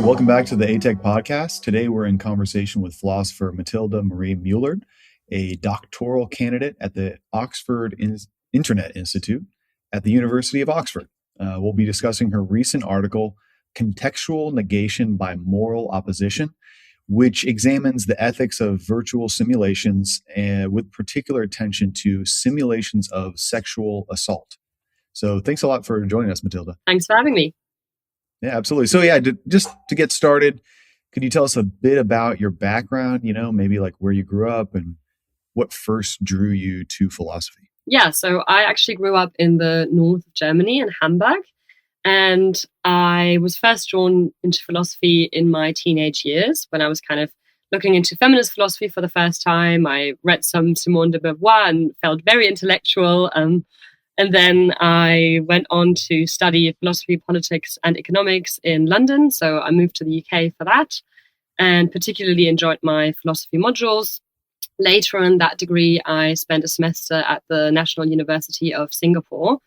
Welcome back to the AITEC Podcast. Today we're in conversation with philosopher Mathilda Marie Mulert, a doctoral candidate at the Oxford Internet Institute at the University of Oxford. We'll be discussing her recent article, Contextual Negation by Moral Opposition, which examines the ethics of virtual simulations with particular attention to simulations of sexual assault. So thanks a lot for joining us, Mathilda. Thanks for having me. Yeah, absolutely. So just to get started, could you tell us a bit about your background, maybe like where you grew up and what first drew you to philosophy? Yeah, so I actually grew up in the north of Germany, in Hamburg, and I was first drawn into philosophy in my teenage years when I was kind of looking into feminist philosophy for the first time. I read some Simone de Beauvoir and felt very intellectual. And then I went on to study philosophy, politics, and economics in London. So I moved to the UK for that and particularly enjoyed my philosophy modules. Later in that degree, I spent a semester at the National University of Singapore.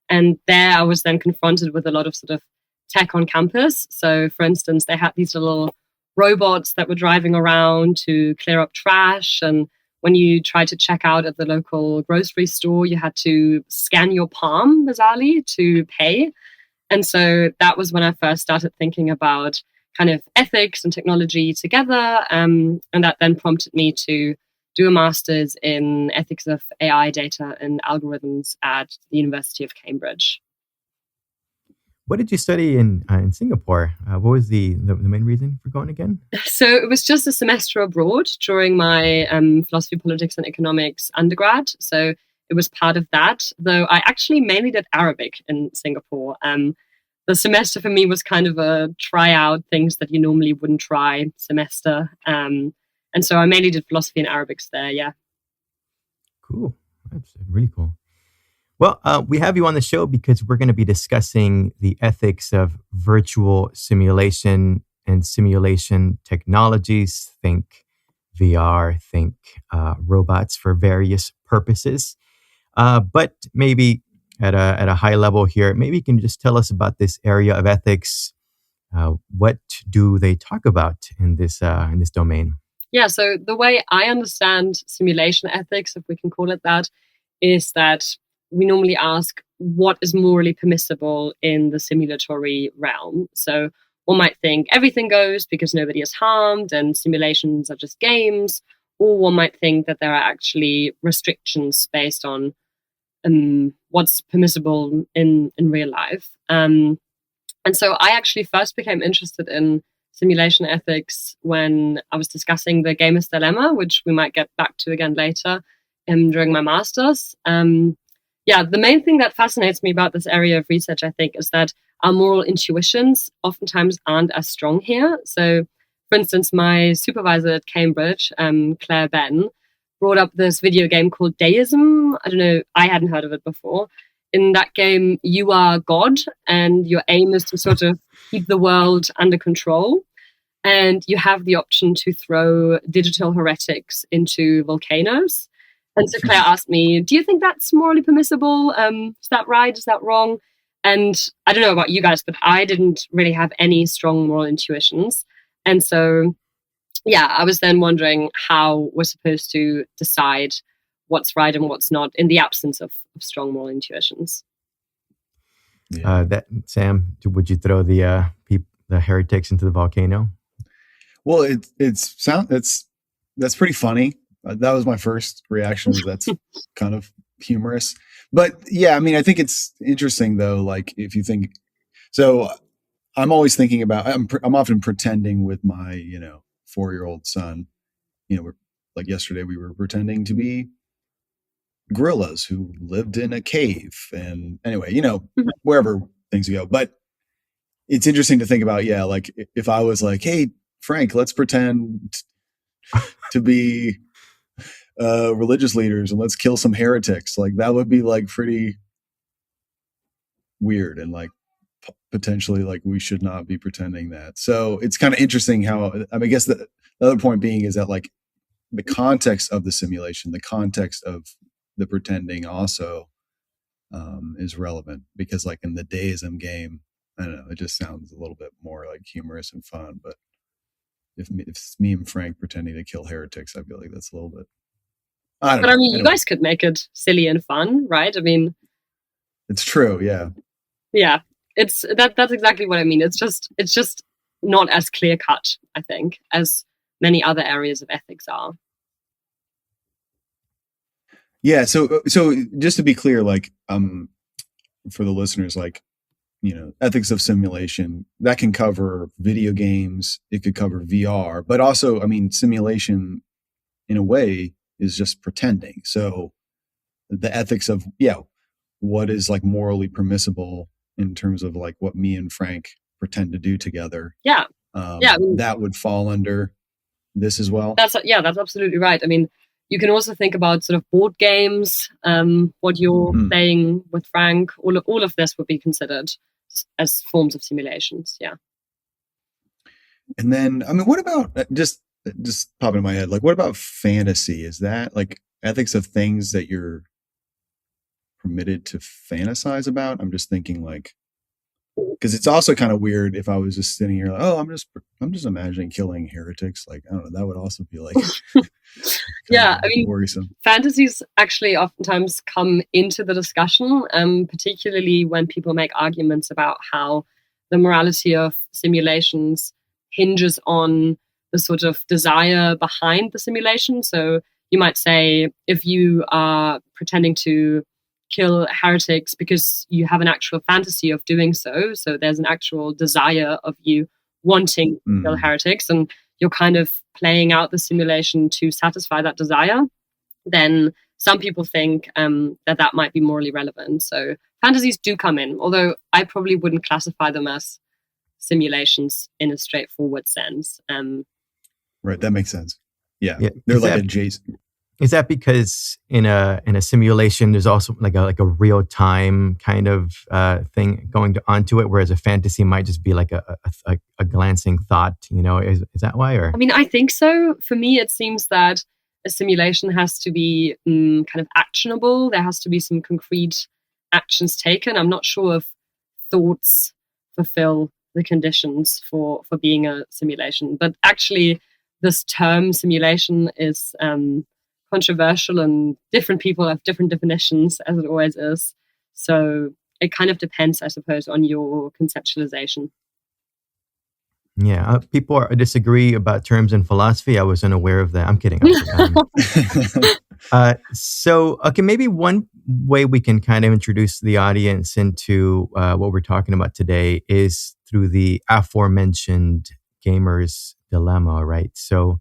And there I was then confronted with a lot of sort of tech on campus. So for instance, they had these little robots that were driving around to clear up trash. And when you tried to check out at the local grocery store, you had to scan your palm, bizarrely, to pay. And so that was when I first started thinking about kind of ethics and technology together. And that then prompted me to do a master's in ethics of AI data and algorithms at the University of Cambridge. What did you study in Singapore? What was the main reason for going again? So it was just a semester abroad during my philosophy, politics, and economics undergrad. So it was part of that, though I actually mainly did Arabic in Singapore. The semester for me was kind of a try out things that you normally wouldn't try semester. And so I mainly did philosophy and Arabics there, yeah. Cool. That's really cool. Well, we have you on the show because we're going to be discussing the ethics of virtual simulation and simulation technologies. Think VR, think robots for various purposes. But maybe at a high level here, maybe you can just tell us about this area of ethics. What do they talk about in this domain? Yeah, so the way I understand simulation ethics, if we can call it that, is that we normally ask what is morally permissible in the simulatory realm. So one might think everything goes because nobody is harmed and simulations are just games, or one might think that there are actually restrictions based on what's permissible in real life. And so I actually first became interested in simulation ethics when I was discussing the gamer's dilemma, which we might get back to again later during my master's. The main thing that fascinates me about this area of research, I think, is that our moral intuitions oftentimes aren't as strong here. So, for instance, my supervisor at Cambridge, Claire Ben, brought up this video game called Deism. I don't know, I hadn't heard of it before. In that game, you are God, and your aim is to sort of keep the world under control. And you have the option to throw digital heretics into volcanoes. And so Claire asked me, do you think that's morally permissible? Is that right? Is that wrong? And I don't know about you guys, but I didn't really have any strong moral intuitions. And so, I was then wondering how we're supposed to decide what's right and what's not in the absence of strong moral intuitions. Yeah. Sam, would you throw the heretics into the volcano? Well, that's pretty funny. That was my first reaction. That's kind of humorous. But yeah, I mean, I think it's interesting though. Like if you think, so I'm always thinking about, I'm often pretending with my, 4-year-old son, like yesterday we were pretending to be gorillas who lived in a cave. And anyway, wherever things go. But it's interesting to think about, like if I was like, hey, Frank, let's pretend to be religious leaders and let's kill some heretics. Like that would be like pretty weird and like potentially like we should not be pretending that. So it's kind of interesting how, I guess the other point being is that like the context of the simulation, the context of the pretending also is relevant because like in the deism game, I don't know. It just sounds a little bit more like humorous and fun. But if it's me and Frank pretending to kill heretics, I feel like that's a little bit. I don't know. But I mean, Anyway, you guys could make it silly and fun, right? I mean, it's true. Yeah. yeah, it's that's exactly what I mean. It's just not as clear cut, I think, as many other areas of ethics are. Yeah. So just to be clear, like, for the listeners, like, ethics of simulation, that can cover video games. It could cover VR, but also, I mean, simulation in a way is just pretending. So the ethics of, what is like morally permissible in terms of like what me and Frank pretend to do together. Yeah. I mean, that would fall under this as well. That's absolutely right. I mean, you can also think about sort of board games, what you're playing with Frank. All of this would be considered as forms of simulations. Yeah. And then, I mean, what about just popping in my head? Like, what about fantasy? Is that like ethics of things that you're permitted to fantasize about? I'm just thinking like, because it's also kind of weird if I was just sitting here like, oh, I'm just imagining killing heretics. Like, I don't know, that would also be like, yeah, I mean, worrisome. Fantasies actually oftentimes come into the discussion, particularly when people make arguments about how the morality of simulations hinges on the sort of desire behind the simulation. So you might say, if you are pretending to kill heretics because you have an actual fantasy of doing so there's an actual desire of you wanting to kill heretics, and you're kind of playing out the simulation to satisfy that desire, then some people think that might be morally relevant. So fantasies do come in, although I probably wouldn't classify them as simulations in a straightforward sense. Right, that makes sense. Yeah. They're like adjacent. Is that because in a simulation there's also like a real time kind of thing going onto it, whereas a fantasy might just be like a glancing thought? Is that why? Or I mean, I think so. For me, it seems that a simulation has to be kind of actionable. There has to be some concrete actions taken. I'm not sure if thoughts fulfill the conditions for being a simulation, but actually, this term simulation is controversial, and different people have different definitions, as it always is. So it kind of depends, I suppose, on your conceptualization. Yeah, people disagree about terms in philosophy. I was unaware of that. I'm kidding. So, okay, maybe one way we can kind of introduce the audience into what we're talking about today is through the aforementioned gamer's dilemma, right? So,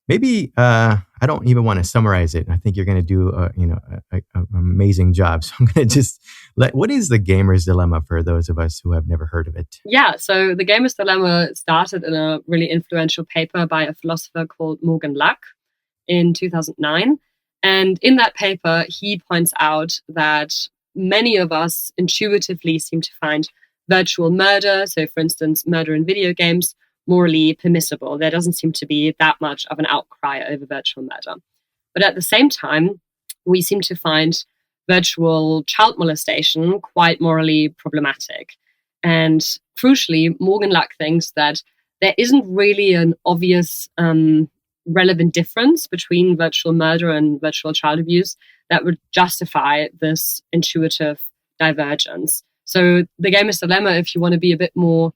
maybe I don't even want to summarize it. I think you're going to do an amazing job. So I'm going to just what is the gamer's dilemma for those of us who have never heard of it? Yeah, so the gamer's dilemma started in a really influential paper by a philosopher called Morgan Luck in 2009. And in that paper, he points out that many of us intuitively seem to find virtual murder, so for instance, murder in video games, morally permissible. There doesn't seem to be that much of an outcry over virtual murder. But at the same time, we seem to find virtual child molestation quite morally problematic. And crucially, Morgan Luck thinks that there isn't really an obvious relevant difference between virtual murder and virtual child abuse that would justify this intuitive divergence. So the gamer's dilemma, if you want to be a bit more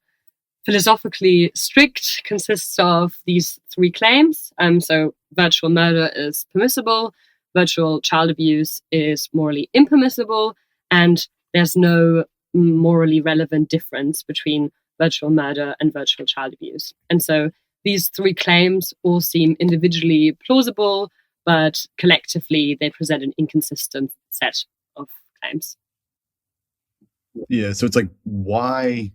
philosophically strict, consists of these three claims. So virtual murder is permissible, virtual child abuse is morally impermissible, and there's no morally relevant difference between virtual murder and virtual child abuse. And so these three claims all seem individually plausible, but collectively they present an inconsistent set of claims. Yeah, so it's like, why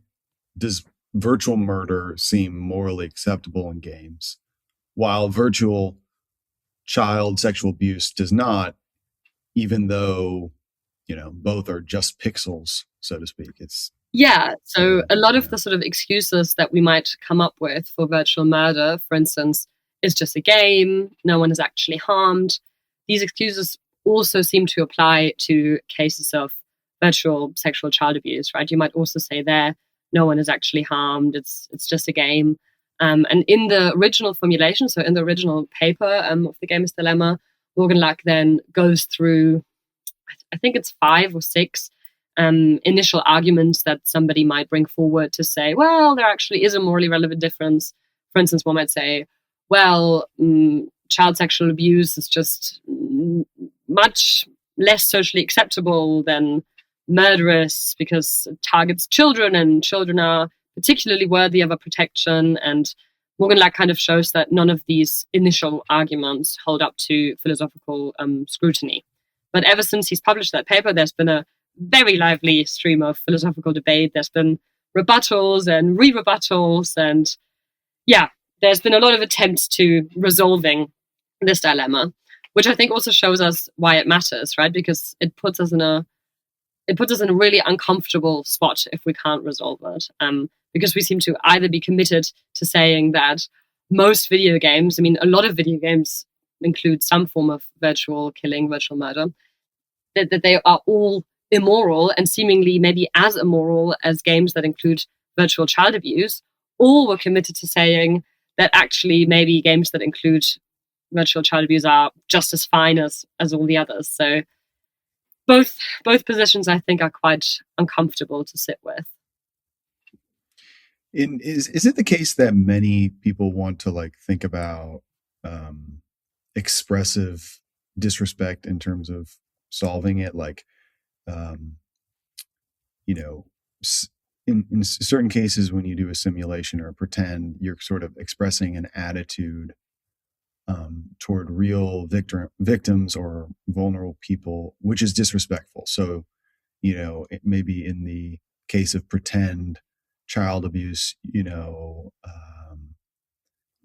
does virtual murder seem morally acceptable in games, while virtual child sexual abuse does not, even though, both are just pixels, so to speak? So a lot of the sort of excuses that we might come up with for virtual murder, for instance, is just a game, no one is actually harmed. These excuses also seem to apply to cases of virtual sexual child abuse, right? You might also say there, no one is actually harmed. It's just a game. And in the original formulation, so in the original paper of the Gamer's Dilemma, Morgan Lack then goes through, I think it's 5 or 6 initial arguments that somebody might bring forward to say, well, there actually is a morally relevant difference. For instance, one might say, well, child sexual abuse is just much less socially acceptable than murderous because it targets children, and children are particularly worthy of a protection. And Morgan Lack kind of shows that none of these initial arguments hold up to philosophical scrutiny. But ever since he's published that paper, there's been a very lively stream of philosophical debate. There's been rebuttals and re-rebuttals, and yeah, there's been a lot of attempts to resolving this dilemma, which I think also shows us why it matters, right? Because it puts us in a really uncomfortable spot if we can't resolve it. Because we seem to either be committed to saying that most video games, I mean, a lot of video games include some form of virtual killing, virtual murder, that they are all immoral and seemingly maybe as immoral as games that include virtual child abuse, or we're committed to saying that actually maybe games that include virtual child abuse are just as fine as all the others. So both positions, I think, are quite uncomfortable to sit with. Is it the case that many people want to think about expressive disrespect in terms of solving it? In certain cases, when you do a simulation or a pretend, you're sort of expressing an attitude toward real victims or vulnerable people, which is disrespectful. So, it may be in the case of pretend child abuse,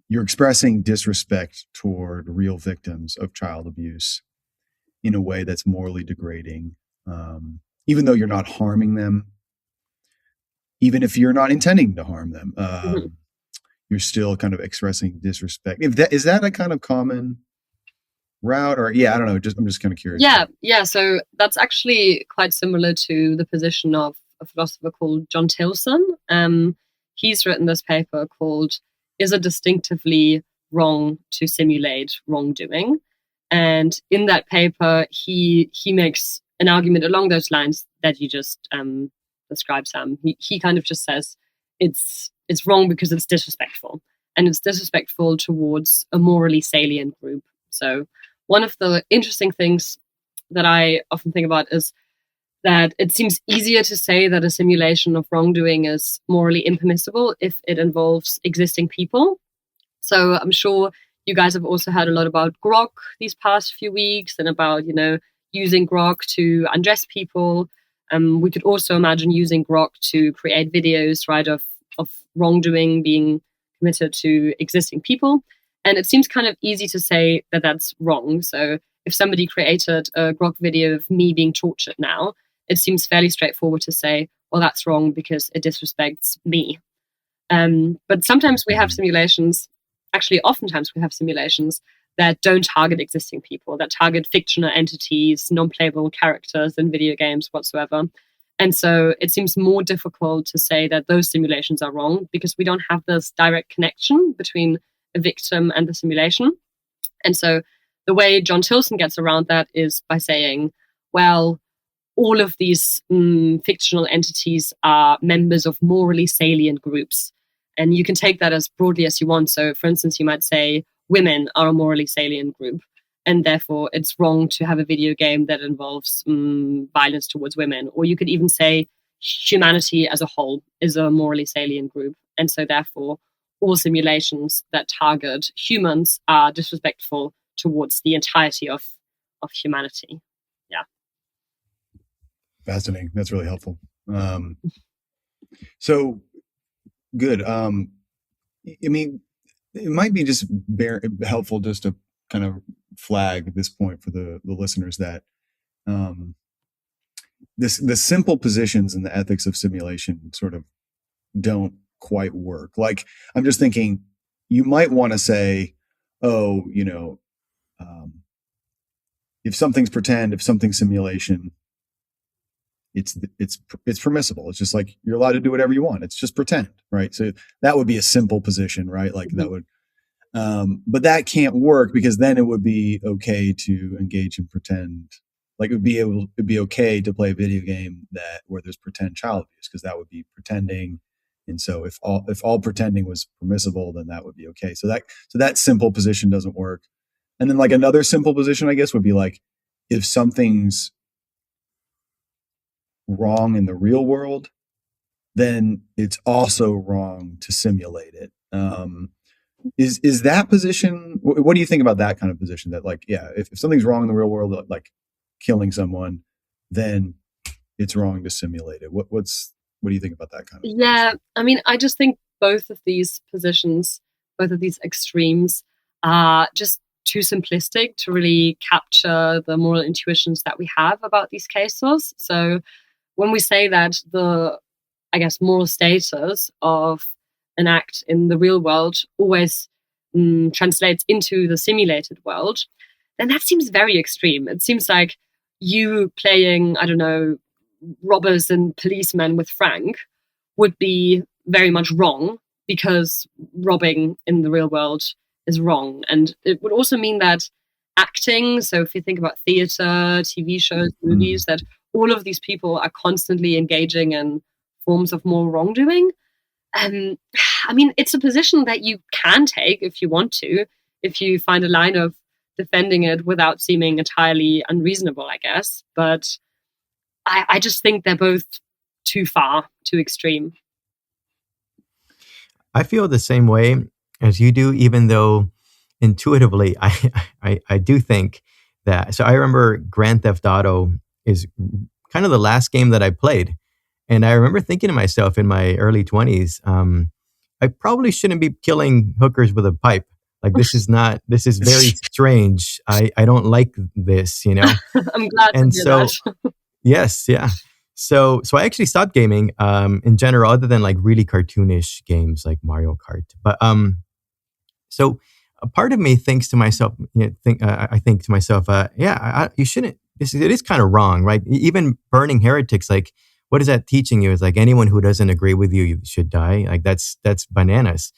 you're expressing disrespect toward real victims of child abuse in a way that's morally degrading, even though you're not harming them, even if you're not intending to harm them. You're still kind of expressing disrespect. Is that a kind of common route, or I don't know. I'm just kind of curious. Yeah. So that's actually quite similar to the position of a philosopher called John Tilson. He's written this paper called "Is it distinctively wrong to simulate wrongdoing?" And in that paper, he makes an argument along those lines that you just described, Sam. He kind of just says it's wrong because it's disrespectful, and it's disrespectful towards a morally salient group. So one of the interesting things that I often think about is that it seems easier to say that a simulation of wrongdoing is morally impermissible if it involves existing people. So I'm sure you guys have also heard a lot about Grok these past few weeks, and about, using Grok to undress people. We could also imagine using Grok to create videos, right, of wrongdoing being committed to existing people. And it seems kind of easy to say that that's wrong. So if somebody created a Grok video of me being tortured now, it seems fairly straightforward to say, well, that's wrong because it disrespects me. But sometimes we have simulations, actually oftentimes we have simulations that don't target existing people, that target fictional entities, non-playable characters in video games whatsoever. And so it seems more difficult to say that those simulations are wrong because we don't have this direct connection between a victim and the simulation. And so the way John Tilson gets around that is by saying, well, all of these fictional entities are members of morally salient groups. And you can take that as broadly as you want. So, for instance, you might say women are a morally salient group, and therefore it's wrong to have a video game that involves violence towards women. Or you could even say humanity as a whole is a morally salient group. And so therefore all simulations that target humans are disrespectful towards the entirety of humanity. Yeah. Fascinating. That's really helpful. So good. I mean, it might be just helpful just to kind of flag at this point for the listeners that the simple positions in the ethics of simulation sort of don't quite work. Like, I'm just thinking, you might want to say, oh, if something's pretend, if something's simulation, it's permissible. It's just like you're allowed to do whatever you want. It's just pretend, right? So that would be a simple position, right? Like that would, but that can't work because then it would be okay to engage in pretend. Like it'd be okay to play a video game where there's pretend child abuse because that would be pretending. And so if all pretending was permissible, then that would be okay. So that simple position doesn't work. And then like another simple position, I guess, would be like if something's wrong in the real world, then it's also wrong to simulate it. Is that position? What do you think about that kind of position? That like, yeah, if something's wrong in the real world, like killing someone, then it's wrong to simulate it. What do you think about that kind of? Yeah, position? I mean, I just think both of these positions, both of these extremes, are just too simplistic to really capture the moral intuitions that we have about these cases. So when we say that the, I guess, moral status of an act in the real world always translates into the simulated world, then that seems very extreme. It seems like you playing, I don't know, robbers and policemen with Frank would be very much wrong because robbing in the real world is wrong. And it would also mean that acting, so if you think about theater, TV shows, movies, that all of these people are constantly engaging in forms of moral wrongdoing. I mean, it's a position that you can take if you want to, if you find a line of defending it without seeming entirely unreasonable, I guess. But I just think they're both too far, too extreme. I feel the same way as you do, even though intuitively I do think that. So I remember Grand Theft Auto is kind of the last game that I played. And I remember thinking to myself in my early 20s, I probably shouldn't be killing hookers with a pipe. Like, this is very strange. I don't like this, you know? I'm glad to hear that. Yes, yeah. So I actually stopped gaming in general, other than like really cartoonish games like Mario Kart. But so a part of me thinks to myself, I think to myself, you shouldn't. It is kind of wrong, right? Even burning heretics, like, what is that teaching you? Is like anyone who doesn't agree with you should die. Like that's bananas.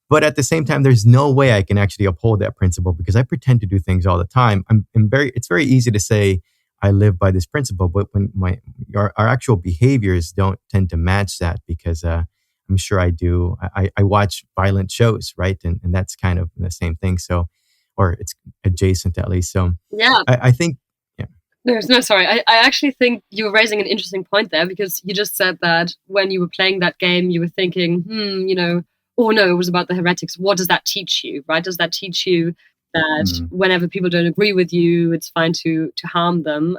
But at the same time, there's no way I can actually uphold that principle because I pretend to do things all the time. It's very easy to say I live by this principle, but when our actual behaviors don't tend to match that because I'm sure I do. I watch violent shows, right? And that's kind of the same thing. So, or it's adjacent at least. So yeah, I think. No, sorry. I actually think you were raising an interesting point there because you just said that when you were playing that game, you were thinking, oh no, it was about the heretics. What does that teach you, right? Does that teach you that whenever people don't agree with you, it's fine to harm them?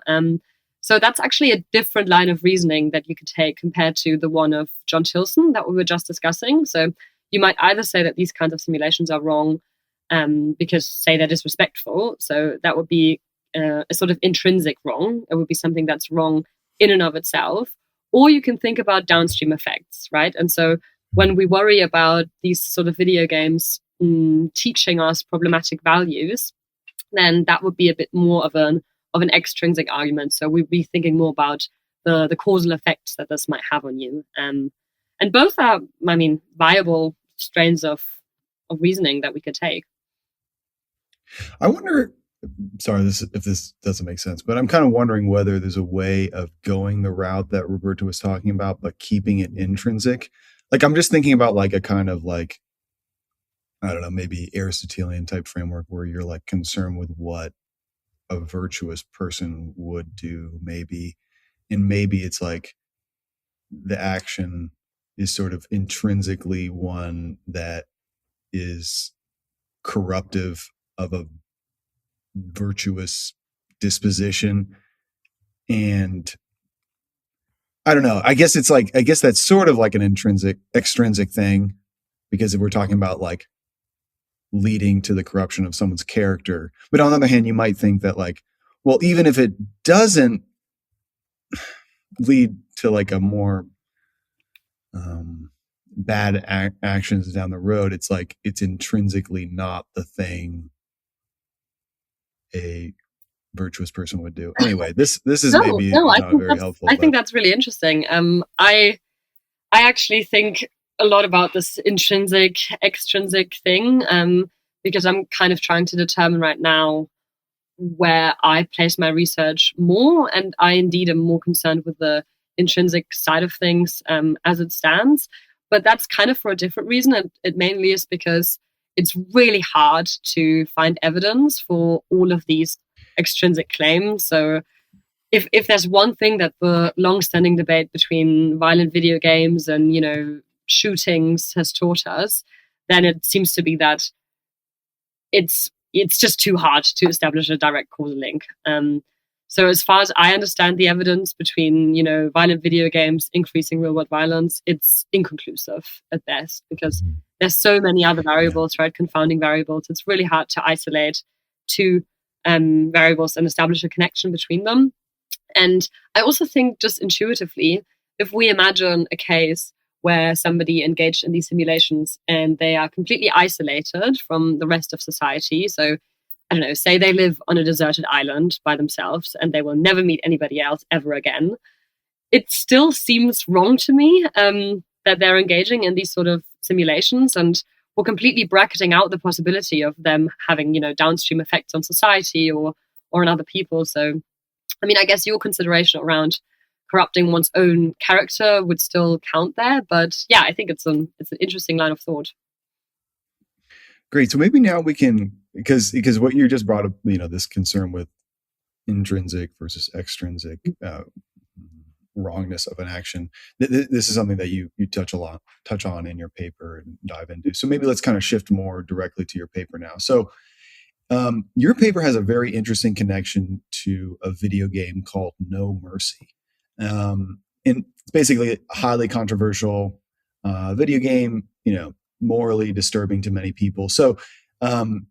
So that's actually a different line of reasoning that you could take compared to the one of John Tilson that we were just discussing. So you might either say that these kinds of simulations are wrong because, say, they're disrespectful. So that would be a sort of intrinsic wrong. It would be something that's wrong in and of itself. Or you can think about downstream effects, right? And so when we worry about these sort of video games teaching us problematic values, then that would be a bit more of an extrinsic argument. So we'd be thinking more about the causal effects that this might have on you. And both are, I mean, viable strains of reasoning that we could take. I wonder, sorry if this doesn't make sense, but I'm kind of wondering whether there's a way of going the route that Roberto was talking about, but keeping it intrinsic. Like, I'm just thinking about like a kind of like, I don't know, maybe Aristotelian type framework where you're like concerned with what a virtuous person would do, maybe. And maybe it's like the action is sort of intrinsically one that is corruptive of a virtuous disposition. And I don't know, I guess that's sort of like an extrinsic thing, because if we're talking about like leading to the corruption of someone's character. But on the other hand, you might think that like, well, even if it doesn't lead to like a more bad actions down the road, it's like it's intrinsically not the thing a virtuous person would do. Anyway, this is No, maybe no, not very helpful. I think that's really interesting. I actually think a lot about this intrinsic, extrinsic thing, because I'm kind of trying to determine right now where I place my research more, and I indeed am more concerned with the intrinsic side of things as it stands. But that's kind of for a different reason, and it mainly is because it's really hard to find evidence for all of these extrinsic claims. So if there's one thing that the long-standing debate between violent video games and, you know, shootings has taught us, then it seems to be that it's just too hard to establish a direct causal link. So as far as I understand the evidence between, you know, violent video games increasing real-world violence, it's inconclusive at best, because there's so many other variables, right? Confounding variables. It's really hard to isolate two variables and establish a connection between them. And I also think, just intuitively, if we imagine a case where somebody engaged in these simulations and they are completely isolated from the rest of society, so I don't know, say they live on a deserted island by themselves and they will never meet anybody else ever again, it still seems wrong to me that they're engaging in these sort of simulations, and we're completely bracketing out the possibility of them having, you know, downstream effects on society or on other people. So, I mean, I guess your consideration around corrupting one's own character would still count there, but yeah, I think it's an interesting line of thought. Great. So maybe now we can, because what you just brought up, you know, this concern with intrinsic versus extrinsic wrongness of an action. This is something that you touch on in your paper and dive into. So maybe let's kind of shift more directly to your paper now. So your paper has a very interesting connection to a video game called No Mercy. And it's basically a highly controversial video game, you know, morally disturbing to many people. So could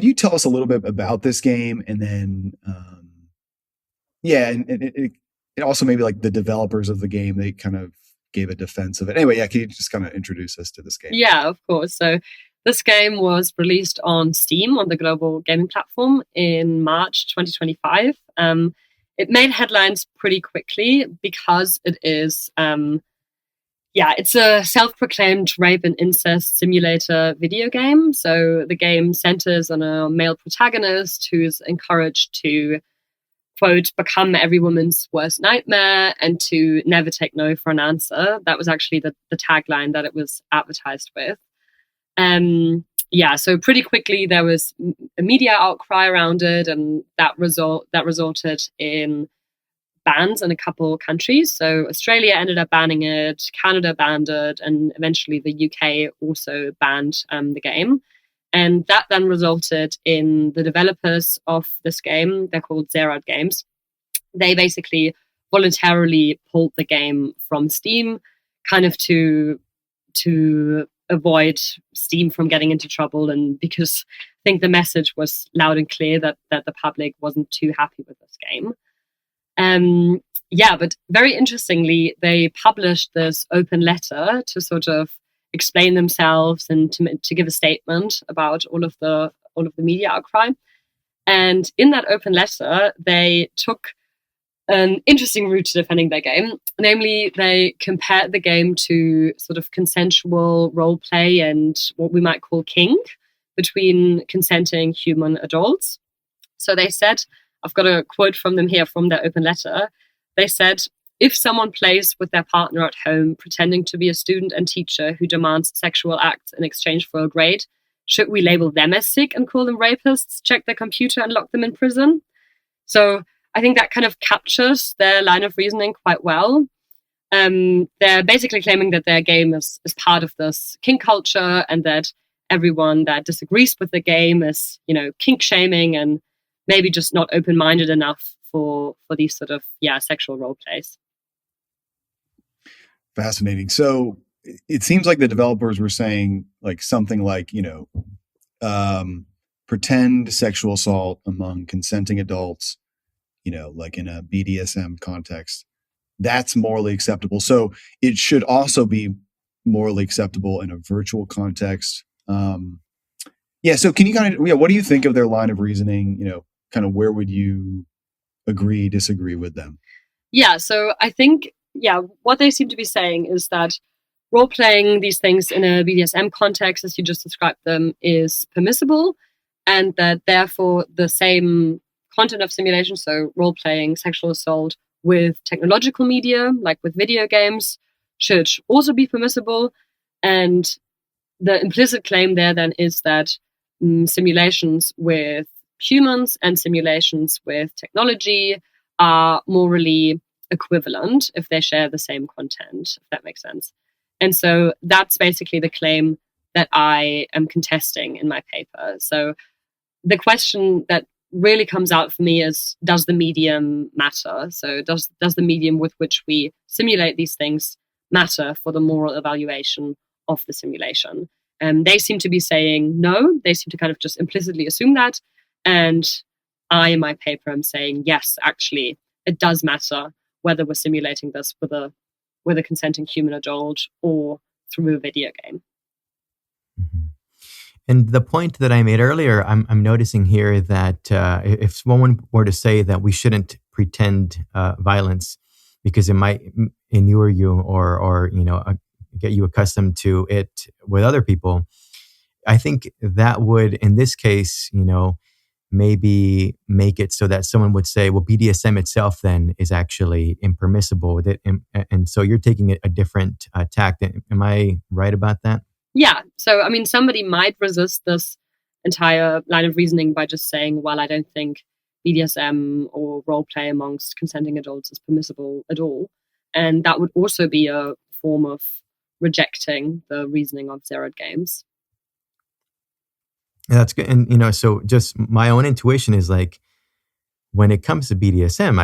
you tell us a little bit about this game? And then, it also maybe like the developers of the game, they kind of gave a defense of it. Anyway, can you just kind of introduce us to this game? Yeah, of course. So this game was released on Steam, on the global gaming platform, in March 2025. It made headlines pretty quickly because it is, it's a self-proclaimed rape and incest simulator video game. So the game centers on a male protagonist who's encouraged to, quote, become every woman's worst nightmare and to never take no for an answer. That was actually the tagline that it was advertised with. So pretty quickly there was a media outcry around it, and that resulted in bans in a couple countries. So Australia ended up banning it, Canada banned it, and eventually the UK also banned the game. And that then resulted in the developers of this game, they're called Zerad Games. They basically voluntarily pulled the game from Steam, kind of to avoid Steam from getting into trouble, and because I think the message was loud and clear that the public wasn't too happy with this game. But very interestingly, they published this open letter to sort of explain themselves and to give a statement about all of the media outcry. And in that open letter, they took an interesting route to defending their game. Namely, they compared the game to sort of consensual role play and what we might call kink between consenting human adults. So they said, I've got a quote from them here from their open letter. They said, if someone plays with their partner at home, pretending to be a student and teacher who demands sexual acts in exchange for a grade, should we label them as sick and call them rapists, check their computer and lock them in prison? So I think that kind of captures their line of reasoning quite well. They're basically claiming that their game is part of this kink culture, and that everyone that disagrees with the game is, you know, kink shaming and maybe just not open-minded enough for these sort of, sexual role plays. Fascinating. So it seems like the developers were saying like something like, you know, pretend sexual assault among consenting adults, you know, like in a BDSM context, that's morally acceptable. So it should also be morally acceptable in a virtual context. So can you kind of, what do you think of their line of reasoning? You know, kind of where would you agree, disagree with them? Yeah, so I think, what they seem to be saying is that role-playing these things in a BDSM context, as you just described them, is permissible, and that therefore the same content of simulation, so role-playing sexual assault with technological media, like with video games, should also be permissible. And the implicit claim there then is that simulations with humans and simulations with technology are morally equivalent if they share the same content, if that makes sense. And so that's basically the claim that I am contesting in my paper. So the question that really comes out for me is, does the medium matter? So does the medium with which we simulate these things matter for the moral evaluation of the simulation? And they seem to be saying no. They seem to kind of just implicitly assume that. And I, in my paper, am saying, yes, actually, it does matter whether we're simulating this with a consenting human adult or through a video game. Mm-hmm. And the point that I made earlier, I'm noticing here that if someone were to say that we shouldn't pretend violence because it might inure you or get you accustomed to it with other people, I think that would, in this case, maybe make it so that someone would say, well, BDSM itself then is actually impermissible. And so you're taking a different tact. Am I right about that? Yeah. So, I mean, somebody might resist this entire line of reasoning by just saying, well, I don't think BDSM or role play amongst consenting adults is permissible at all. And that would also be a form of rejecting the reasoning of Zerad games. And that's good. And, so just my own intuition is like, when it comes to BDSM,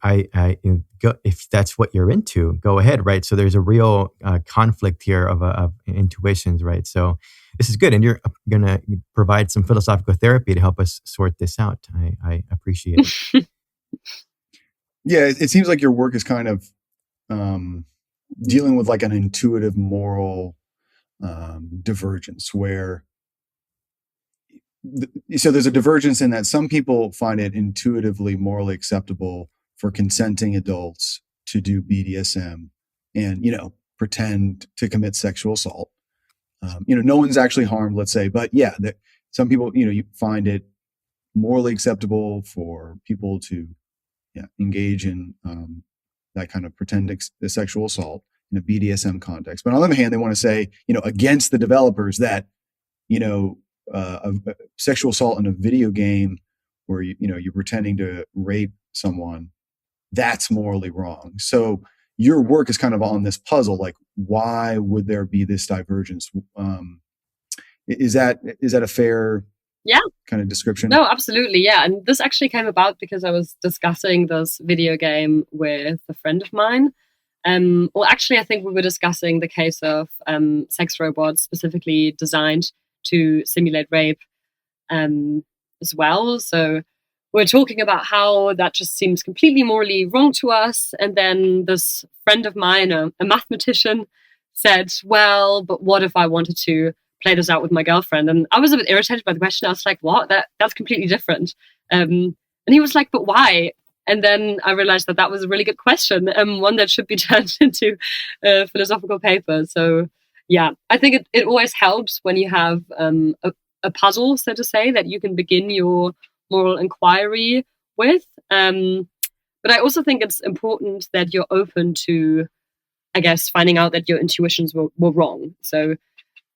I go, if that's what you're into, go ahead, right? So there's a real conflict here of intuitions, right? So this is good, and you're going to provide some philosophical therapy to help us sort this out. I appreciate it. Yeah, it seems like your work is kind of dealing with like an intuitive moral divergence where. So there's a divergence in that some people find it intuitively morally acceptable for consenting adults to do BDSM and, pretend to commit sexual assault. No one's actually harmed, let's say, but yeah, some people, you find it morally acceptable for people to engage in that kind of pretend sexual assault in a BDSM context. But on the other hand, they want to say, against the developers that, a sexual assault in a video game where you're pretending to rape someone, that's morally wrong. So your work is kind of on this puzzle, like why would there be this divergence? Is that a fair kind of description? No, absolutely, yeah. And this actually came about because I was discussing this video game with a friend of mine. Well, actually, I think we were discussing the case of sex robots specifically designed to simulate rape as well. So we're talking about how that just seems completely morally wrong to us. And then this friend of mine, a mathematician, said, well, but what if I wanted to play this out with my girlfriend? And I was a bit irritated by the question. I was like, what? That's completely different. And he was like, but why? And then I realized that was a really good question, one that should be turned into a philosophical paper. So yeah, I think it always helps when you have a puzzle, so to say, that you can begin your moral inquiry with. But I also think it's important that you're open to, I guess, finding out that your intuitions were wrong. So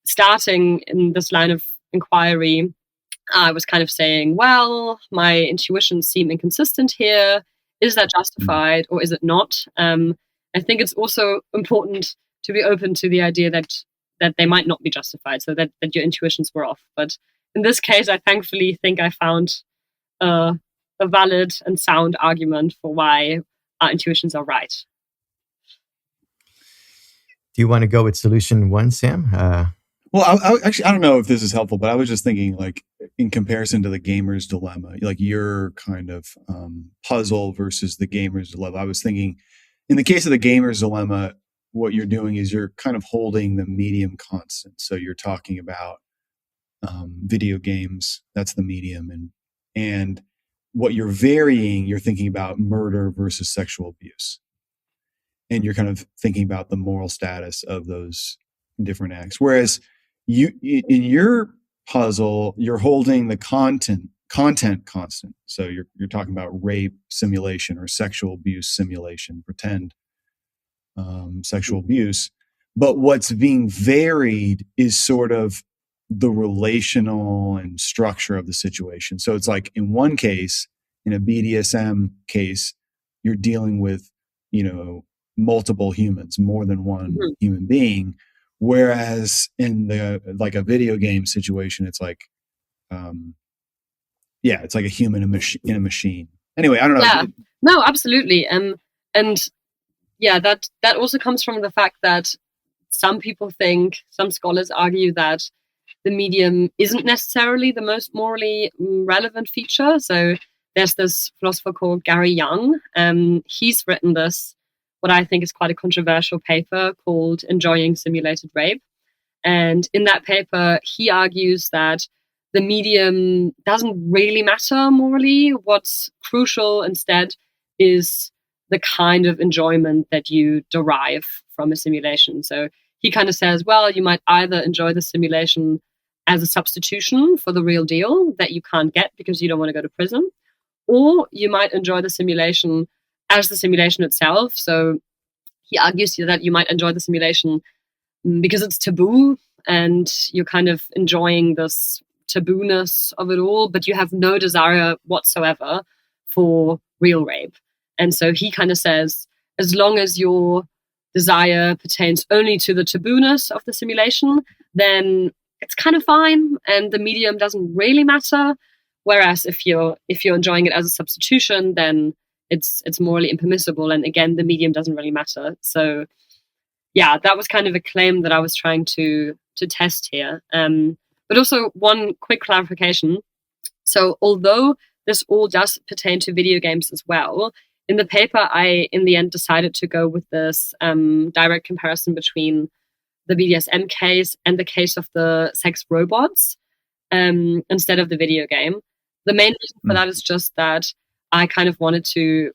starting in this line of inquiry, I was kind of saying, well, my intuitions seem inconsistent here. Is that justified or is it not? I think it's also important to be open to the idea that they might not be justified, so that your intuitions were off. But in this case, I thankfully think I found a valid and sound argument for why our intuitions are right. Do you want to go with solution one, Sam? Well, I don't know if this is helpful, but I was just thinking, like, in comparison to the gamer's dilemma, like your kind of puzzle versus the gamer's dilemma. I was thinking, in the case of the gamer's dilemma, what you're doing is you're kind of holding the medium constant. So you're talking about video games. That's the medium, and what you're varying, you're thinking about murder versus sexual abuse. And you're kind of thinking about the moral status of those different acts. Whereas in your puzzle, you're holding the content constant. So you're talking about rape simulation or sexual abuse simulation, pretend sexual abuse. But what's being varied is sort of the relational and structure of the situation. So it's like in one case, in a BDSM case, you're dealing with, multiple humans, more than one human being. Whereas in like a video game situation, it's like, it's like a human in a machine. Anyway, I don't know. Yeah, no, absolutely. And that also comes from the fact that some scholars argue that the medium isn't necessarily the most morally relevant feature. So there's this philosopher called Gary Young. He's written what I think is quite a controversial paper called Enjoying Simulated Rape. And in that paper, he argues that the medium doesn't really matter morally. What's crucial instead is the kind of enjoyment that you derive from a simulation. So he kind of says, well, you might either enjoy the simulation as a substitution for the real deal that you can't get because you don't want to go to prison, or you might enjoy the simulation as the simulation itself. So he argues that you might enjoy the simulation because it's taboo and you're kind of enjoying this taboo-ness of it all, but you have no desire whatsoever for real rape. And so he kind of says, as long as your desire pertains only to the taboo-ness of the simulation, then it's kind of fine and the medium doesn't really matter. Whereas if you're enjoying it as a substitution, then it's morally impermissible. And again, the medium doesn't really matter. So yeah, that was kind of a claim that I was trying to test here. But also one quick clarification. So although this all does pertain to video games as well, in the paper, I, in the end, decided to go with this direct comparison between the BDSM case and the case of the sex robots instead of the video game. The main reason for that is just that I kind of wanted to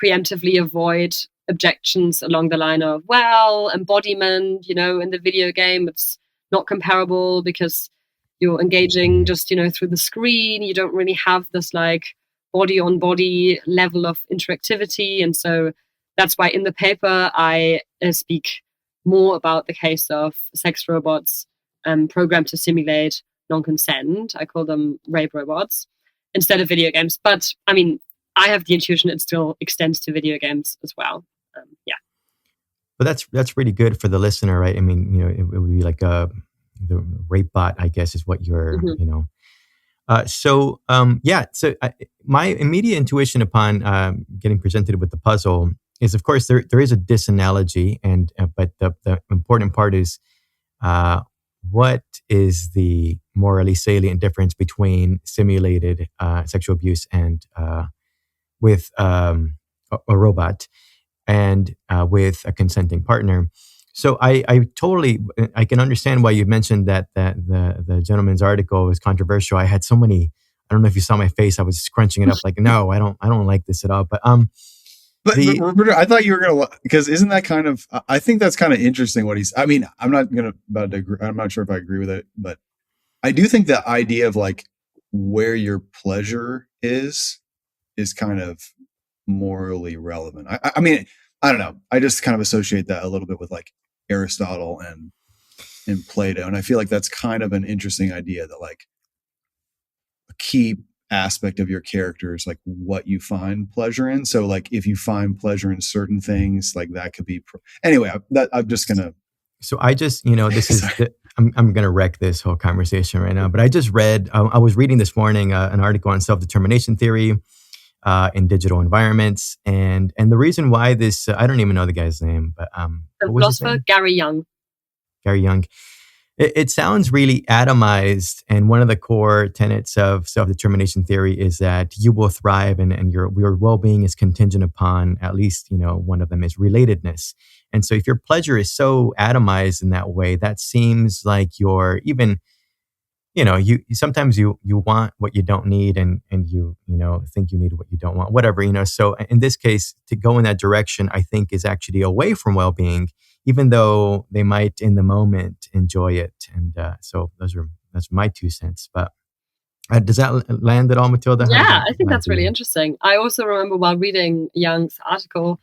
preemptively avoid objections along the line of, well, embodiment, in the video game, it's not comparable because you're engaging just, through the screen. You don't really have this like body on body level of interactivity. And so that's why in the paper, I speak more about the case of sex robots programmed to simulate non-consent. I call them rape robots instead of video games. But I mean, I have the intuition it still extends to video games as well. But that's really good for the listener, right? I mean, it would be like the rape bot, I guess, is what you're, So my immediate intuition upon getting presented with the puzzle is, of course, there is a disanalogy, but the important part is what is the morally salient difference between simulated sexual abuse and with a robot and with a consenting partner. So I can understand why you mentioned that the gentleman's article was controversial. I had so many. I don't know if you saw my face. I was scrunching it up like, no, I don't like this at all. But Roberto, I thought you were gonna, because isn't that kind of? I think that's kind of interesting what he's. I mean, I'm not sure if I agree with it, but I do think the idea of like where your pleasure is kind of morally relevant. I mean, I don't know. I just kind of associate that a little bit with like Aristotle and Plato. And I feel like that's kind of an interesting idea that like a key aspect of your character is like what you find pleasure in. So like if you find pleasure in certain things, like that could be, anyway, I'm just going to. So I just, this is, I'm going to wreck this whole conversation right now, but I just read, I was reading this morning an article on self-determination theory in digital environments. And the reason why this, I don't even know the guy's name, but the philosopher Gary Young. Gary Young. It sounds really atomized. And one of the core tenets of self-determination theory is that you will thrive and your well-being is contingent upon at least, one of them is relatedness. And so if your pleasure is so atomized in that way, that seems like you're even you sometimes you want what you don't need, and you think you need what you don't want, whatever, so in this case, to go in that direction, I think, is actually away from well-being, even though they might in the moment enjoy it. And so that's my 2 cents. But does that land at all, Mathilda? Yeah, I think that's really interesting. I also remember while reading Young's article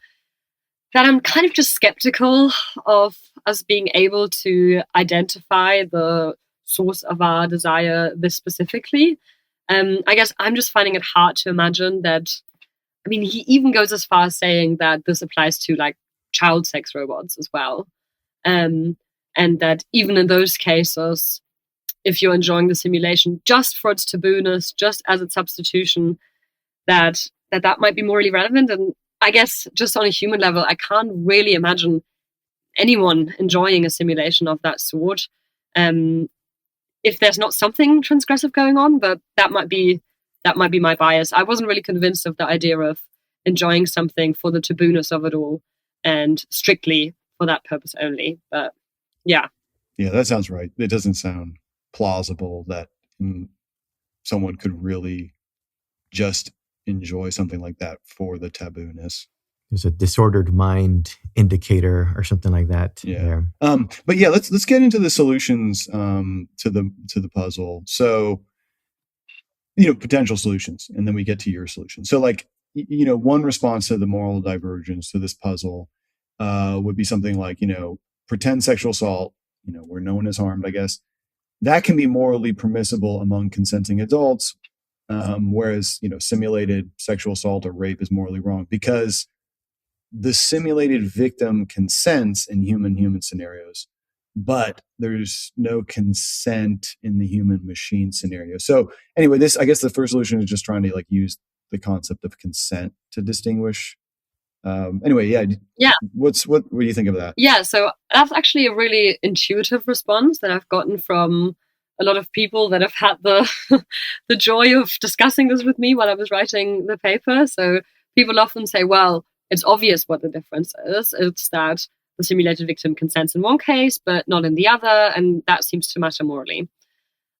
that I'm kind of just skeptical of us being able to identify the source of our desire this specifically. I guess I'm just finding it hard to imagine that. I mean, he even goes as far as saying that this applies to like child sex robots as well. And that even in those cases, if you're enjoying the simulation just for its tabooness, just as its substitution, that might be morally relevant. And I guess just on a human level, I can't really imagine anyone enjoying a simulation of that sort if there's not something transgressive going on. But that might be my bias. I wasn't really convinced of the idea of enjoying something for the tabooness of it all and strictly for that purpose only. But yeah, that sounds right. It doesn't sound plausible that someone could really just enjoy something like that for the tabooness. There's a disordered mind indicator or something like that. Yeah. There. But yeah, let's get into the solutions to the puzzle. So, potential solutions, and then we get to your solution. So, like, one response to the moral divergence to this puzzle would be something like, pretend sexual assault, where no one is harmed, I guess. That can be morally permissible among consenting adults, whereas, simulated sexual assault or rape is morally wrong because the simulated victim consents in human scenarios, but there's no consent in the human machine scenario. So anyway, I guess the first solution is just trying to like use the concept of consent to distinguish. Anyway, yeah. What do you think of that? Yeah, so that's actually a really intuitive response that I've gotten from a lot of people that have had the the joy of discussing this with me while I was writing the paper. So people often say, well, it's obvious what the difference is. It's that the simulated victim consents in one case, but not in the other, and that seems to matter morally.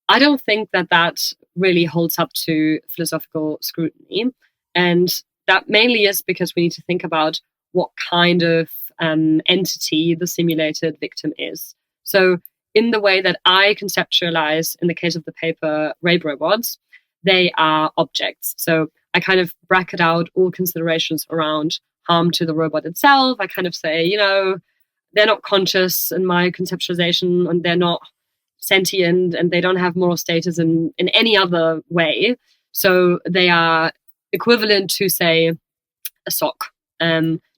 I don't think that really holds up to philosophical scrutiny, and that mainly is because we need to think about what kind of entity the simulated victim is. So in the way that I conceptualize, in the case of the paper, rape robots, they are objects. So I kind of bracket out all considerations around harm to the robot itself. I kind of say, they're not conscious in my conceptualization, and they're not sentient, and they don't have moral status in any other way. So they are equivalent to, say, a sock,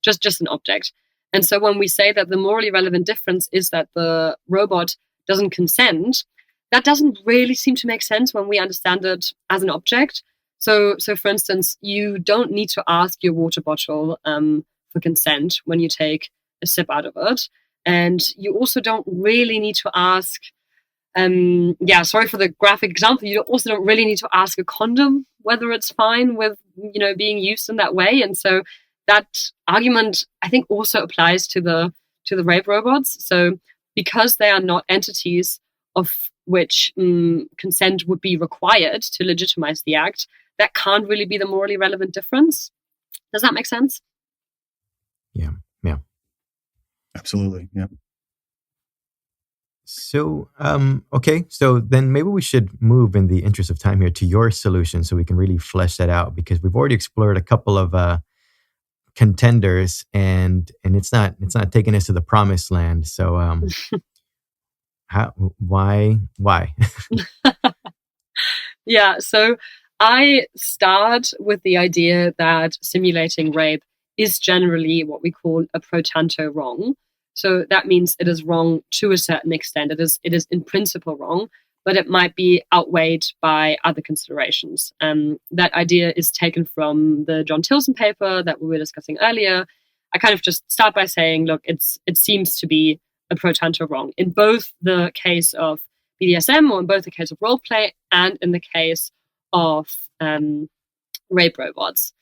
just an object. And so when we say that the morally relevant difference is that the robot doesn't consent, that doesn't really seem to make sense when we understand it as an object. So for instance, you don't need to ask your water bottle for consent when you take a sip out of it. And you also don't really need to ask, sorry for the graphic example, you also don't really need to ask a condom whether it's fine with, being used in that way. And so that argument, I think, also applies to the rape robots. So because they are not entities of which consent would be required to legitimize the act, that can't really be the morally relevant difference. Does that make sense? Yeah. Absolutely. Yeah. So, okay. So then maybe we should move, in the interest of time here, to your solution so we can really flesh that out, because we've already explored a couple of contenders, and it's not taking us to the promised land. So, why? Yeah. So I start with the idea that simulating rape is generally what we call a pro tanto wrong. So that means it is wrong to a certain extent. It is in principle wrong, but it might be outweighed by other considerations. That idea is taken from the John Tilson paper that we were discussing earlier. I kind of just start by saying, look, it seems to be a pro tanto wrong in both the case of BDSM, or in both the case of role play, and in the case of rape robots.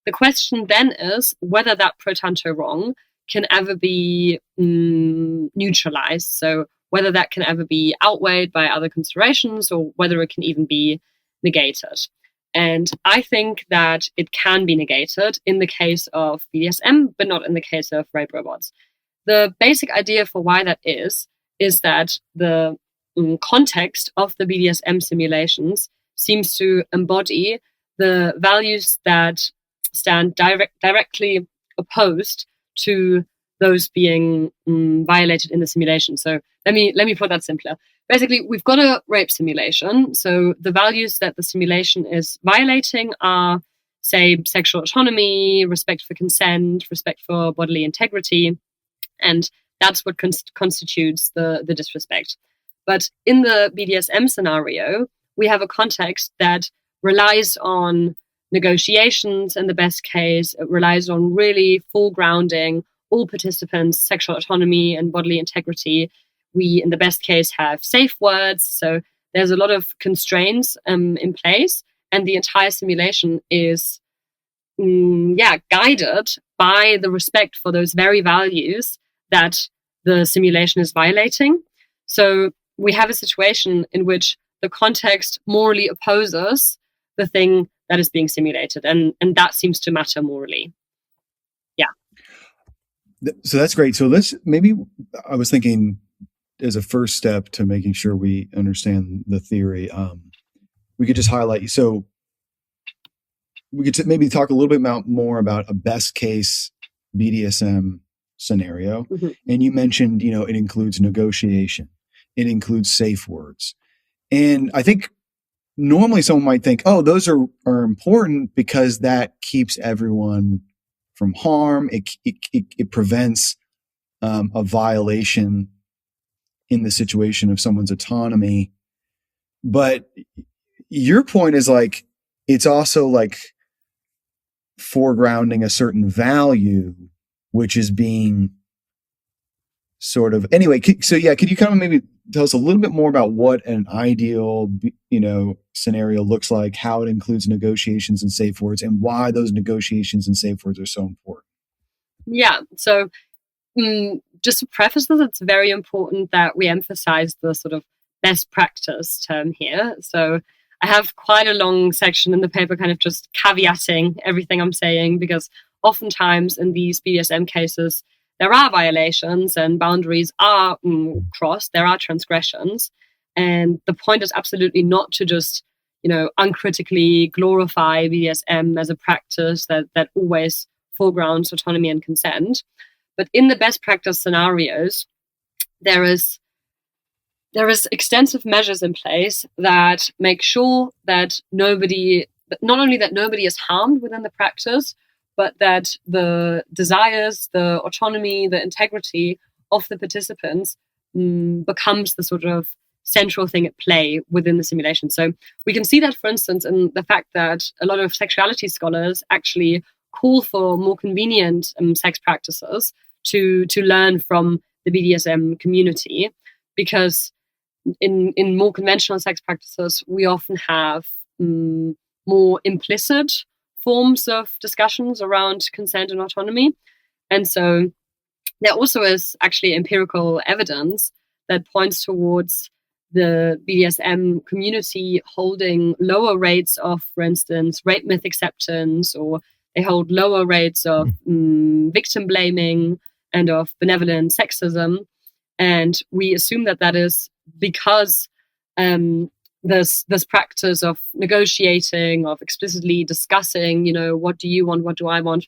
The question then is whether that pro tanto wrong can ever be neutralized. So whether that can ever be outweighed by other considerations or whether it can even be negated. And I think that it can be negated in the case of BDSM, but not in the case of rape robots. The basic idea for why that is that the context of the BDSM simulations seems to embody the values that stand directly opposed to those being violated in the simulation. So let me put that simpler. Basically, we've got a rape simulation. So the values that the simulation is violating are, say, sexual autonomy, respect for consent, respect for bodily integrity, and that's what constitutes the disrespect. But in the BDSM scenario, we have a context that relies on negotiations. In the best case, it relies on really full grounding all participants' sexual autonomy and bodily integrity. We, in the best case, have safe words. So there's a lot of constraints in place, and the entire simulation is guided by the respect for those very values that the simulation is violating. So we have a situation in which the context morally opposes the thing that is being simulated, and that seems to matter morally. Yeah. So that's great. So I was thinking as a first step to making sure we understand the theory, we could just highlight. So we could maybe talk a little bit more about a best case BDSM scenario. Mm-hmm. And you mentioned, it includes negotiation. It includes safe words. And I think normally someone might think, oh, those are important because that keeps everyone from harm. It prevents a violation in the situation of someone's autonomy. But your point is like, it's also like foregrounding a certain value, which is being sort of, anyway. So yeah, could you kind of maybe tell us a little bit more about what an ideal, scenario looks like, how it includes negotiations and safe words, and why those negotiations and safe words are so important? Yeah. So just to preface this, it's very important that we emphasize the sort of best practice term here. So I have quite a long section in the paper kind of just caveating everything I'm saying, because oftentimes in these BDSM cases, there are violations and boundaries are crossed, there are transgressions. And the point is absolutely not to just, uncritically glorify BDSM as a practice that always foregrounds autonomy and consent. But in the best practice scenarios, there is extensive measures in place that make sure that not only that nobody is harmed within the practice, but that the desires, the autonomy, the integrity of the participants becomes the sort of central thing at play within the simulation. So we can see that, for instance, in the fact that a lot of sexuality scholars actually call for more convenient sex practices to learn from the BDSM community, because in more conventional sex practices, we often have more implicit forms of discussions around consent and autonomy. And so there also is actually empirical evidence that points towards the BDSM community holding lower rates of, for instance, rape myth acceptance, or they hold lower rates of victim blaming and of benevolent sexism. And we assume that is because this practice of negotiating, of explicitly discussing, what do you want, what do I want,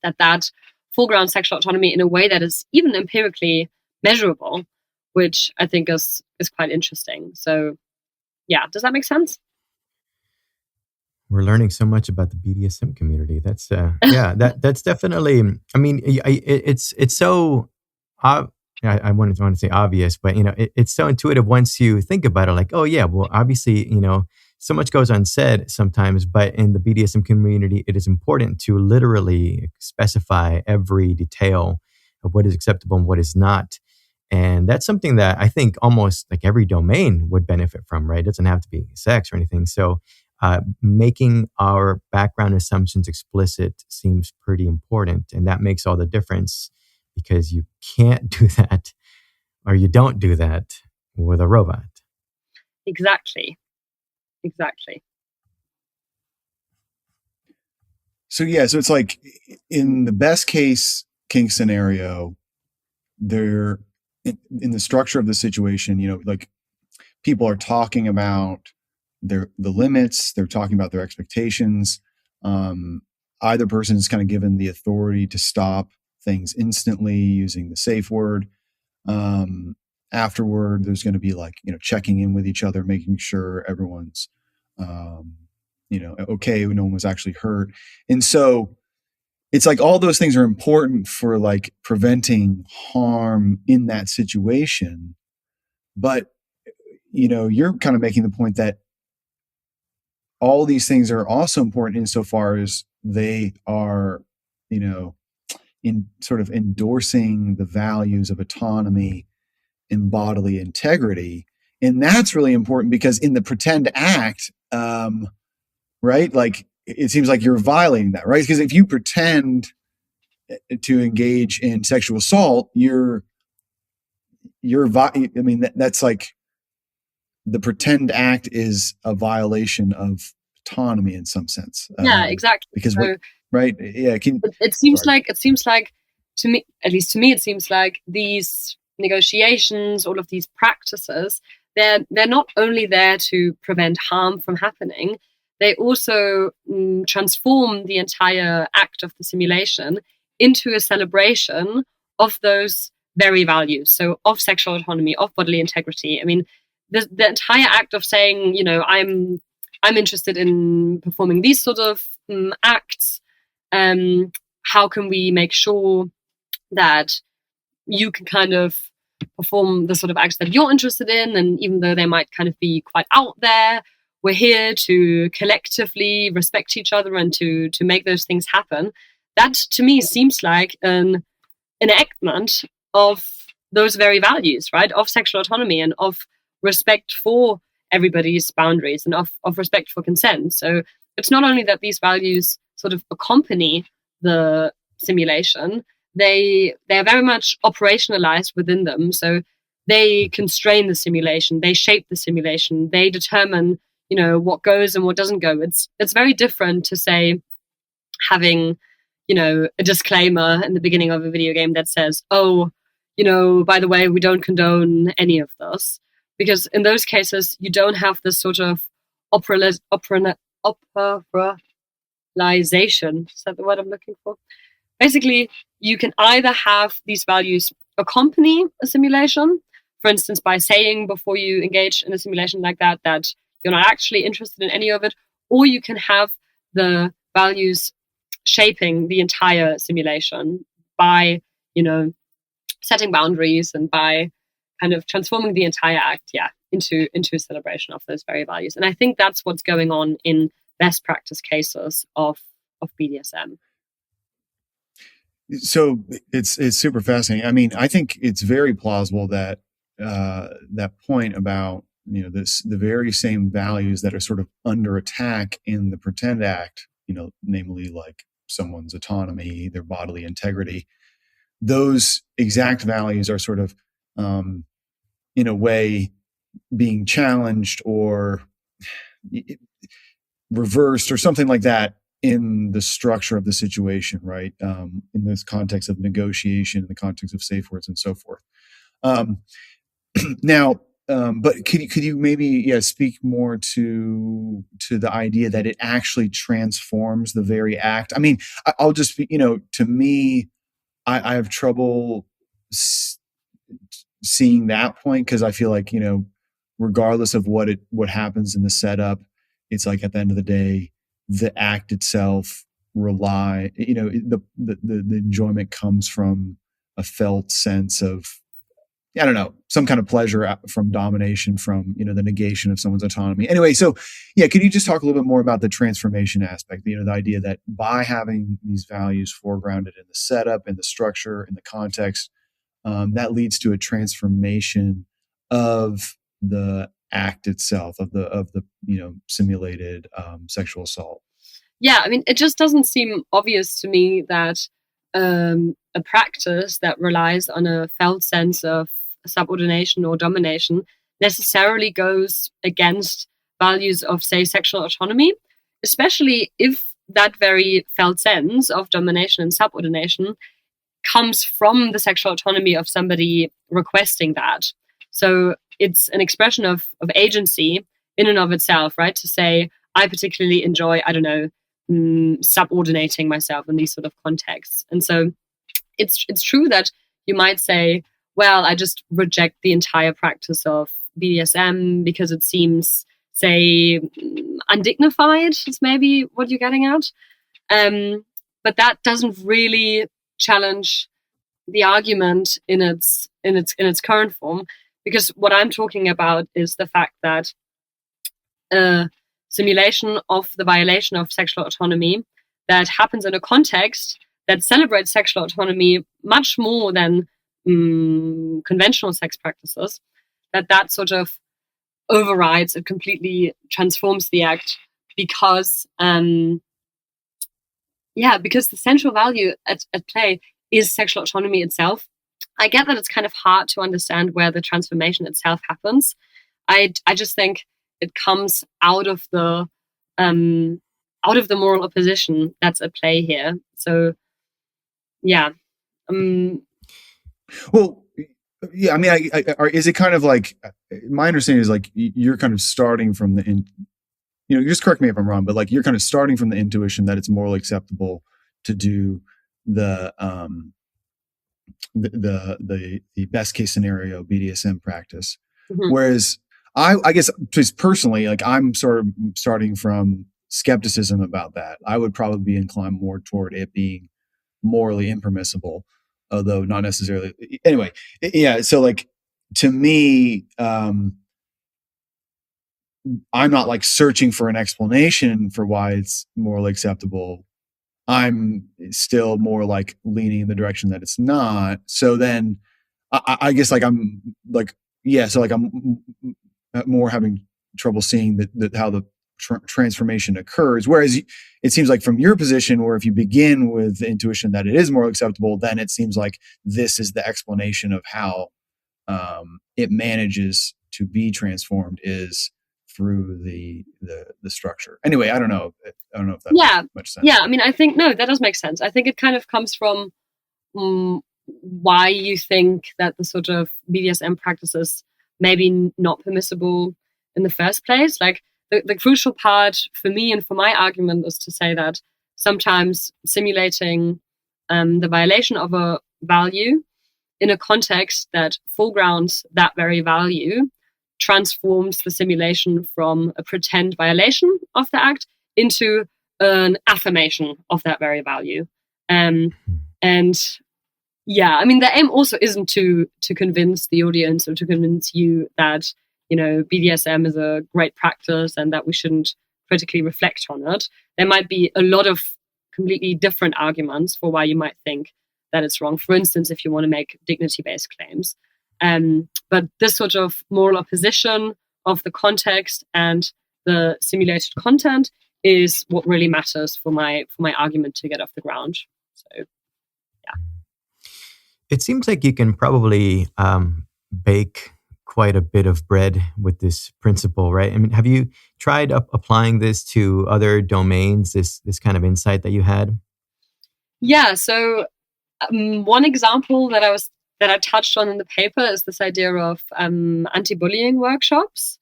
that foregrounds sexual autonomy in a way that is even empirically measurable, which I think is quite interesting. So, yeah, does that make sense? We're learning so much about the BDSM community. That's that's definitely. I mean, it's so. I wanted to say obvious, but it's so intuitive once you think about it. Like, oh yeah, well, obviously, so much goes unsaid sometimes, but in the BDSM community, it is important to literally specify every detail of what is acceptable and what is not. And that's something that I think almost like every domain would benefit from, right? It doesn't have to be sex or anything. So making our background assumptions explicit seems pretty important. And that makes all the difference, because you can't do that or you don't do that with a robot. Exactly. So it's like in the best case kink scenario, they're in the structure of the situation, like people are talking about the limits, they're talking about their expectations. Either person is kind of given the authority to stop things instantly using the safe word. Afterward, there's going to be like, checking in with each other, making sure everyone's, okay, no one was actually hurt. And so it's like all those things are important for like preventing harm in that situation. But, you're kind of making the point that all these things are also important insofar as they are, in sort of endorsing the values of autonomy and bodily integrity. And that's really important because in the pretend act, right? Like it seems like you're violating that, right? Because if you pretend to engage in sexual assault, that's like the pretend act is a violation of autonomy in some sense. Yeah, exactly. Because right? Yeah. It seems like to me, at least to me, it seems like these negotiations, all of these practices, they're not only there to prevent harm from happening, they also transform the entire act of the simulation into a celebration of those very values. So of sexual autonomy, of bodily integrity. I mean, the entire act of saying, I'm interested in performing these sort of acts. How can we make sure that you can kind of perform the sort of acts that you're interested in? And even though they might kind of be quite out there, we're here to collectively respect each other and to make those things happen. That to me seems like an enactment of those very values, right? Of sexual autonomy and of respect for everybody's boundaries and of respect for consent. So it's not only that these values sort of accompany the simulation, they are very much operationalized within them. So they constrain the simulation, they shape the simulation, they determine, what goes and what doesn't go. It's very different to say having, a disclaimer in the beginning of a video game that says, oh, by the way, we don't condone any of this. Because in those cases, you don't have this sort of operalization. Is that the word I'm looking for? Basically, you can either have these values accompany a simulation, for instance, by saying before you engage in a simulation like that you're not actually interested in any of it, or you can have the values shaping the entire simulation by, setting boundaries and by kind of transforming the entire act, into a celebration of those very values. And I think that's what's going on in best practice cases of BDSM. So it's super fascinating. I mean, I think it's very plausible that that point about the very same values that are sort of under attack in the pretend act, namely like someone's autonomy, their bodily integrity. Those exact values are sort of, in a way, being challenged or reversed or something like that in the structure of the situation, right? In this context of negotiation, in the context of safe words and so forth. Now, but could you maybe speak more to the idea that it actually transforms the very act? I mean, I'll just be, to me, I have trouble seeing that point because I feel like, regardless of what happens in the setup, it's like at the end of the day, the act itself the enjoyment comes from a felt sense of, I don't know, some kind of pleasure from domination, from, the negation of someone's autonomy. Anyway, so could you just talk a little bit more about the transformation aspect, the idea that by having these values foregrounded in the setup, in the structure, in the context, that leads to a transformation of the act itself, of the simulated sexual assault. Yeah, I mean, it just doesn't seem obvious to me that a practice that relies on a felt sense of subordination or domination necessarily goes against values of, say, sexual autonomy, especially if that very felt sense of domination and subordination comes from the sexual autonomy of somebody requesting that. So it's an expression of agency in and of itself, right? To say, I particularly enjoy, I don't know, subordinating myself in these sort of contexts. And so it's true that you might say, well, I just reject the entire practice of BDSM because it seems, say, undignified, is maybe what you're getting at. But that doesn't really challenge the argument in its current form, because what I'm talking about is the fact that simulation of the violation of sexual autonomy that happens in a context that celebrates sexual autonomy much more than conventional sex practices, that sort of overrides, it completely transforms the act because because the central value at play is sexual autonomy itself. I get that it's kind of hard to understand where the transformation itself happens. I just think it comes out of the moral opposition that's at play here. So, yeah. Well, yeah. I mean, is it kind of like, my understanding is like you're kind of starting from just correct me if I'm wrong, but like you're kind of starting from the intuition that it's morally acceptable to do the best case scenario BDSM practice. Mm-hmm. Whereas I guess just personally, like I'm sort of starting from skepticism about that. I would probably be inclined more toward it being morally impermissible, although not necessarily. Anyway, yeah. So like to me, I'm not like searching for an explanation for why it's morally acceptable. I'm still more like leaning in the direction that it's not. So then I guess like I'm like, yeah. So like I'm more having trouble seeing that how the transformation occurs. Whereas it seems like from your position, where if you begin with the intuition that it is more acceptable, then it seems like this is the explanation of how it manages to be transformed is through the structure. Anyway, I don't know if that makes much sense. Yeah, I mean, I think, no, that does make sense. I think it kind of comes from why you think that the sort of BDSM practices maybe not permissible in the first place. Like the crucial part for me and for my argument is to say that sometimes simulating the violation of a value in a context that foregrounds that very value transforms the simulation from a pretend violation of the act into an affirmation of that very value. And yeah, I mean, the aim also isn't to convince the audience or to convince you that, you know, BDSM is a great practice and that we shouldn't critically reflect on it. There might be a lot of completely different arguments for why you might think that it's wrong. For instance, if you want to make dignity-based claims. But this sort of moral opposition of the context and the simulated content is what really matters for my argument to get off the ground. So, yeah. It seems like you can probably bake quite a bit of bread with this principle, right? I mean, have you tried applying this to other domains, this kind of insight that you had? Yeah, so one example that I touched on in the paper is this idea of anti-bullying workshops,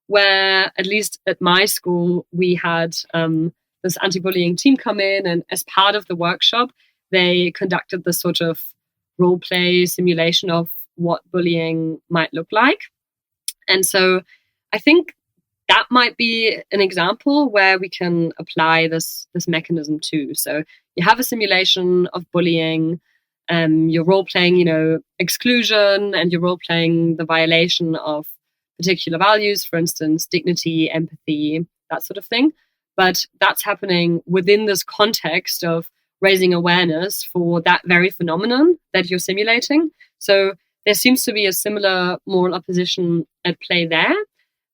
where at least at my school, we had this anti-bullying team come in, and as part of the workshop, they conducted this sort of role play simulation of what bullying might look like. And so I think that might be an example where we can apply this mechanism too. So you have a simulation of bullying, you're role-playing, you know, exclusion, and you're role-playing the violation of particular values, for instance, dignity, empathy, that sort of thing. But that's happening within this context of raising awareness for that very phenomenon that you're simulating. So there seems to be a similar moral opposition at play there.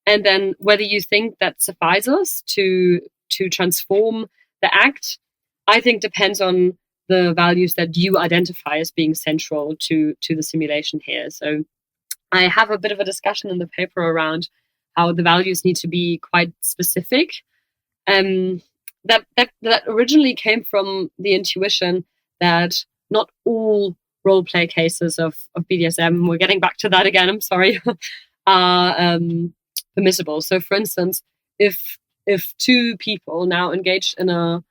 And then whether you think that suffices to transform the act, I think depends on the values that you identify as being central to the simulation here. So I have a bit of a discussion in the paper around how the values need to be quite specific. That originally came from the intuition that not all role play cases of BDSM, we're getting back to that again, I'm sorry, are permissible. So, for instance, if two people now engage in a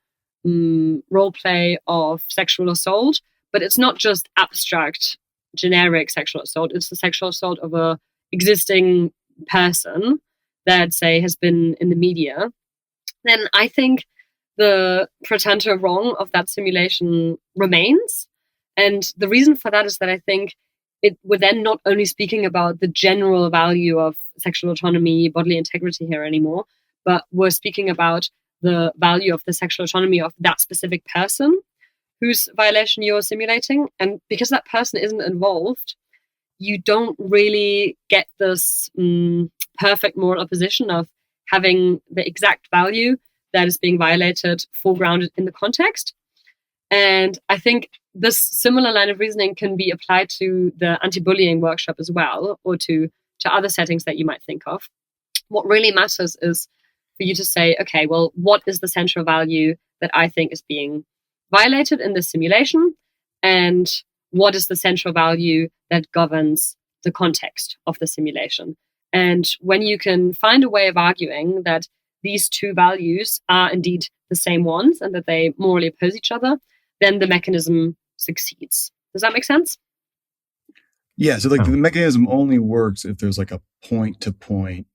role play of sexual assault, but it's not just abstract, generic sexual assault, it's the sexual assault of a existing person that, say, has been in the media, then I think the pretender wrong of that simulation remains. And the reason for that is that I think we're then not only speaking about the general value of sexual autonomy, bodily integrity here anymore, but we're speaking about the value of the sexual autonomy of that specific person whose violation you're simulating. And because that person isn't involved, you don't really get this perfect moral opposition of having the exact value that is being violated foregrounded in the context. And I think this similar line of reasoning can be applied to the anti-bullying workshop as well, or to other settings that you might think of. What really matters is for you to say, okay, well, what is the central value that I think is being violated in this simulation? And what is the central value that governs the context of the simulation? And when you can find a way of arguing that these two values are indeed the same ones and that they morally oppose each other, then the mechanism succeeds. Does that make sense? Yeah. So like the mechanism only works if there's like a point-to-point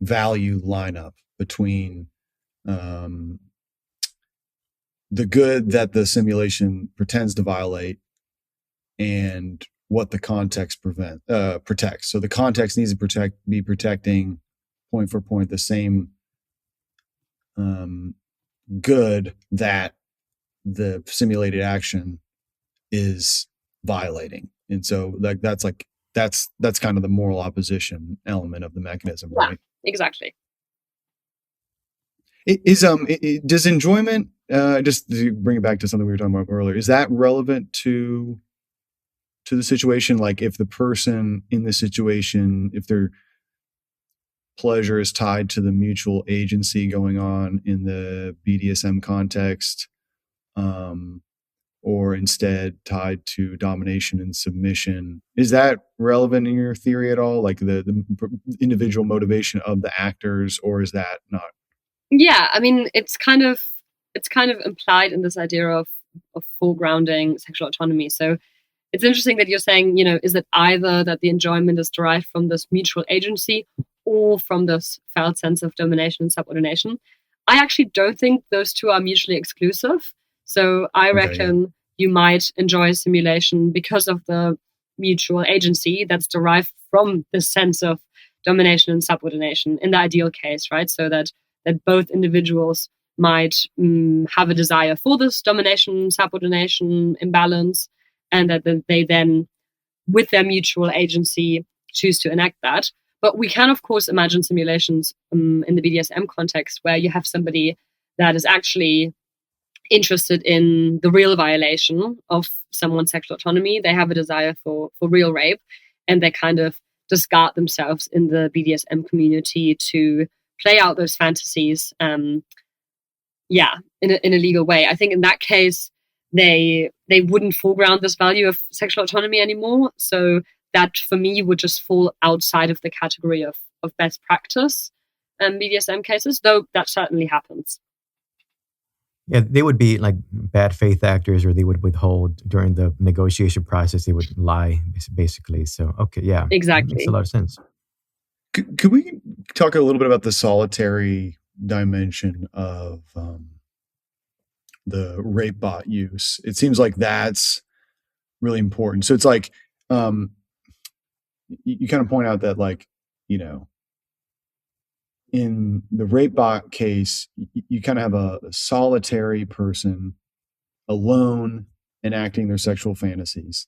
value lineup between the good that the simulation pretends to violate and what the context protects. So the context needs to be protecting point for point the same good that the simulated action is violating. And so that's kind of the moral opposition element of the mechanism, yeah, right? Exactly. Does enjoyment, just to bring it back to something we were talking about earlier, is that relevant to the situation? Like if the person in the situation, if their pleasure is tied to the mutual agency going on in the BDSM context, or instead tied to domination and submission, is that relevant in your theory at all? Like the individual motivation of the actors, or is that not? Yeah, I mean, it's kind of implied in this idea of foregrounding sexual autonomy. So it's interesting that you're saying, is it either that the enjoyment is derived from this mutual agency or from this felt sense of domination and subordination? I actually don't think those two are mutually exclusive. So I reckon you might enjoy simulation because of the mutual agency that's derived from this sense of domination and subordination in the ideal case, right? So that both individuals might have a desire for this domination, subordination imbalance, and that they then, with their mutual agency, choose to enact that. But we can, of course, imagine simulations in the BDSM context where you have somebody that is actually interested in the real violation of someone's sexual autonomy. They have a desire for real rape, and they kind of discard themselves in the BDSM community to play out those fantasies, in a legal way. I think in that case, they wouldn't foreground this value of sexual autonomy anymore. So that, for me, would just fall outside of the category of best practice BDSM cases, though that certainly happens. Yeah, they would be like bad faith actors, or they would withhold during the negotiation process. They would lie, basically. So, okay, yeah. Exactly. That makes a lot of sense. Could we talk a little bit about the solitary dimension of the rape bot use? It seems like that's really important. So it's like you kind of point out that, like, in the rape bot case, you kind of have a solitary person alone enacting their sexual fantasies.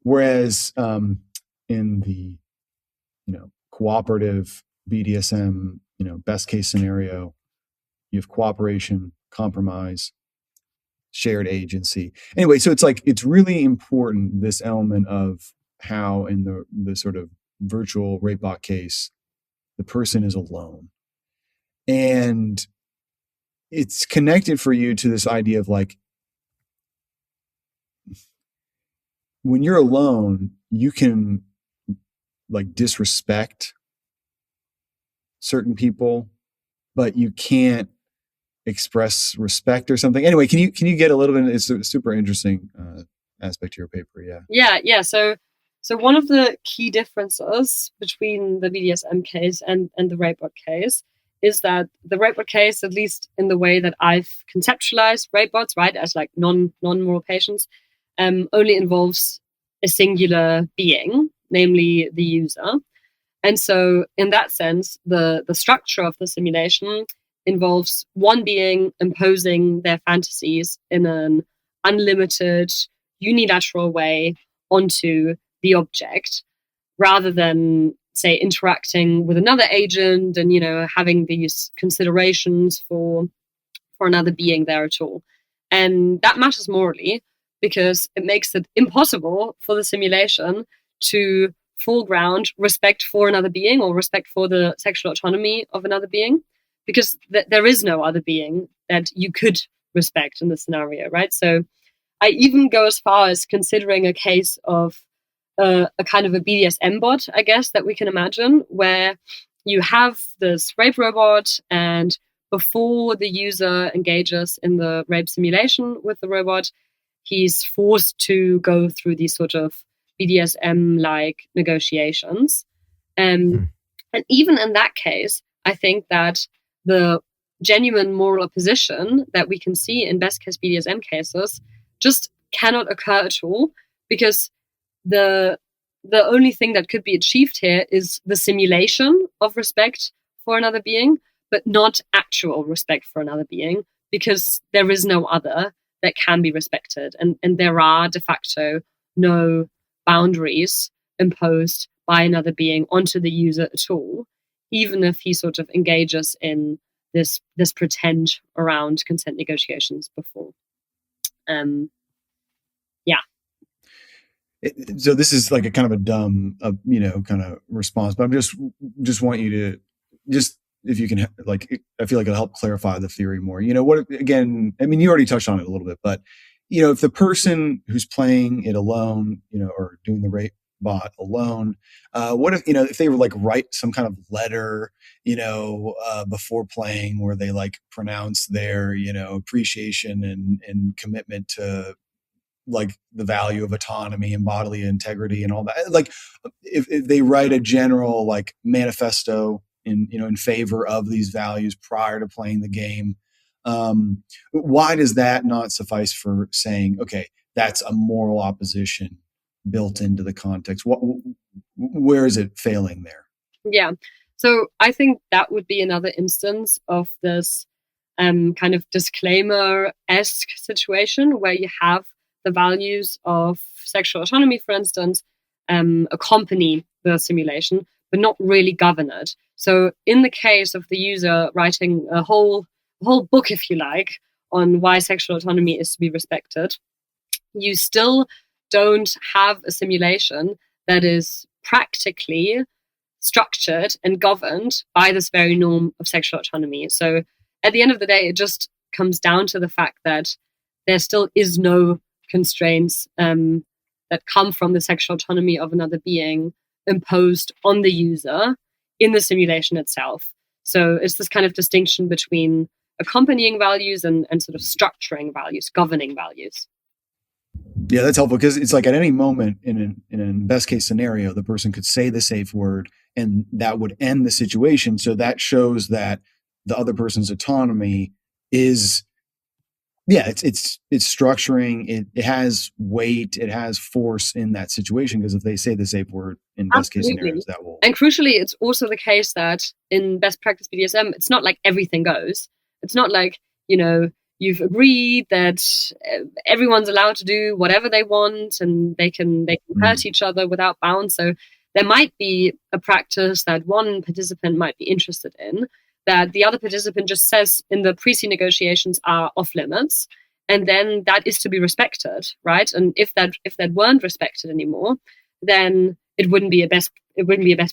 Whereas in the, cooperative BDSM, best case scenario, you have cooperation, compromise, shared agency. Anyway, so it's like, it's really important, this element of how in the sort of virtual rape bot case, the person is alone. And it's connected for you to this idea of like, when you're alone, you can like disrespect certain people, but you can't express respect or something. Anyway, can you get a little bit? It's a super interesting aspect to your paper. Yeah. So one of the key differences between the BDSM case and the rape bot case is that the rape bot case, at least in the way that I've conceptualized rape bots, right, as like non-moral patients, only involves a singular being, namely the user. And so in that sense, the structure of the simulation involves one being imposing their fantasies in an unlimited, unilateral way onto the object, rather than, say, interacting with another agent and, having these considerations for another being there at all. And that matters morally because it makes it impossible for the simulation to foreground respect for another being or respect for the sexual autonomy of another being, because there is no other being that you could respect in this scenario, right? So I even go as far as considering a case of a kind of a BDSM bot, I guess, that we can imagine, where you have this rape robot, and before the user engages in the rape simulation with the robot, he's forced to go through these sort of BDSM-like negotiations. And even in that case, I think that the genuine moral opposition that we can see in best case BDSM cases just cannot occur at all, because the only thing that could be achieved here is the simulation of respect for another being, but not actual respect for another being, because there is no other that can be respected. And there are de facto no boundaries imposed by another being onto the user at all, even if he sort of engages in this pretend around consent negotiations before. So this is like a kind of a dumb, kind of response, but I'm just want you to just, if you can, like, I feel like it'll help clarify the theory more. What, again, I mean, you already touched on it a little bit, but, if the person who's playing it alone, or doing the rape bot alone, what if they were like write some kind of letter, before playing, where they like pronounce their, appreciation and commitment to like the value of autonomy and bodily integrity and all that. Like if they write a general like manifesto in favor of these values prior to playing the game, why does that not suffice for saying, okay, that's a moral opposition built into the context? Where is it failing there? Yeah. So I think that would be another instance of this kind of disclaimer-esque situation where you have the values of sexual autonomy, for instance, accompany the simulation, but not really govern it. So in the case of the user writing a whole book, if you like, on why sexual autonomy is to be respected, you still don't have a simulation that is practically structured and governed by this very norm of sexual autonomy. So at the end of the day, it just comes down to the fact that there still is no constraints that come from the sexual autonomy of another being imposed on the user in the simulation itself. So it's this kind of distinction between accompanying values and sort of structuring values, governing values. Yeah, that's helpful, because it's like at any moment in a best case scenario, the person could say the safe word and that would end the situation. So that shows that the other person's autonomy is, it's structuring. It has weight. It has force in that situation, because if they say the safe word in best case scenarios, that will. And crucially, it's also the case that in best practice BDSM, it's not like everything goes. It's not like, you've agreed that everyone's allowed to do whatever they want and they can hurt each other without bounds. So there might be a practice that one participant might be interested in that the other participant just says in the pre-scene negotiations are off limits, and then that is to be respected, right? And if that weren't respected anymore, then it wouldn't be a best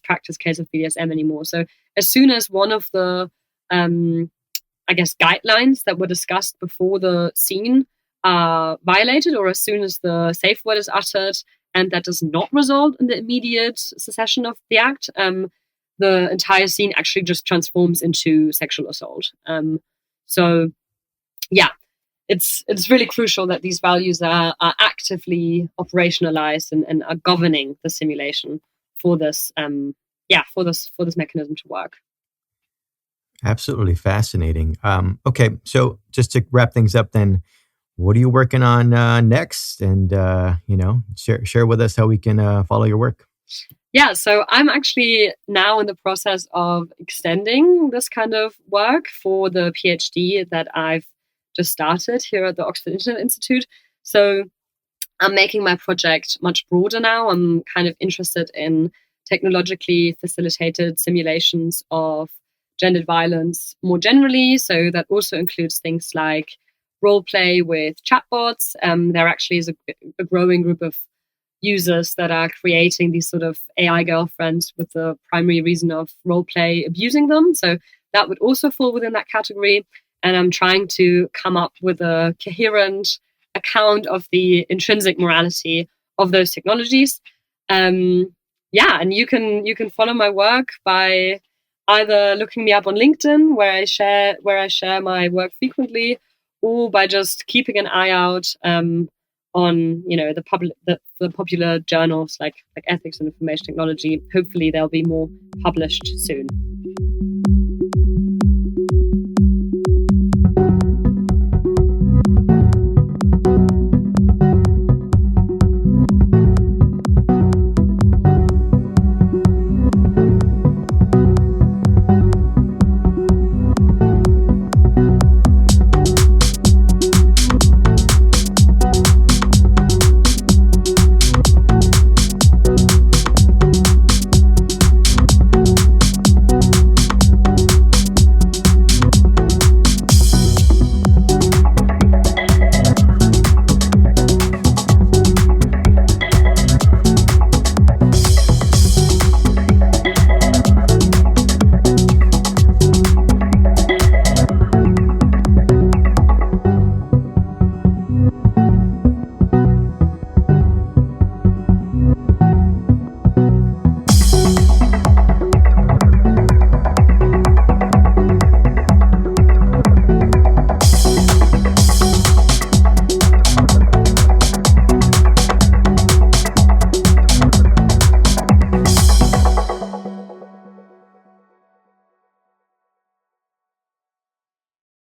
practice case of BDSM anymore. So as soon as one of the guidelines that were discussed before the scene are violated, or as soon as the safe word is uttered and that does not result in the immediate cessation of the act, the entire scene actually just transforms into sexual assault. So yeah, it's really crucial that these values are actively operationalized and are governing the simulation for this mechanism to work. Absolutely fascinating. Okay, so just to wrap things up then, what are you working on next? And, share with us how we can follow your work. Yeah, so I'm actually now in the process of extending this kind of work for the PhD that I've just started here at the Oxford Internet Institute. So I'm making my project much broader now. I'm kind of interested in technologically facilitated simulations of gendered violence more generally. So that also includes things like role play with chatbots. There actually is a growing group of users that are creating these sort of AI girlfriends with the primary reason of role play abusing them. So that would also fall within that category. And I'm trying to come up with a coherent account of the intrinsic morality of those technologies. And you can follow my work by either looking me up on LinkedIn, where I share my work frequently, or by just keeping an eye out on the popular journals like Ethics and Information Technology. Hopefully, there'll be more published soon.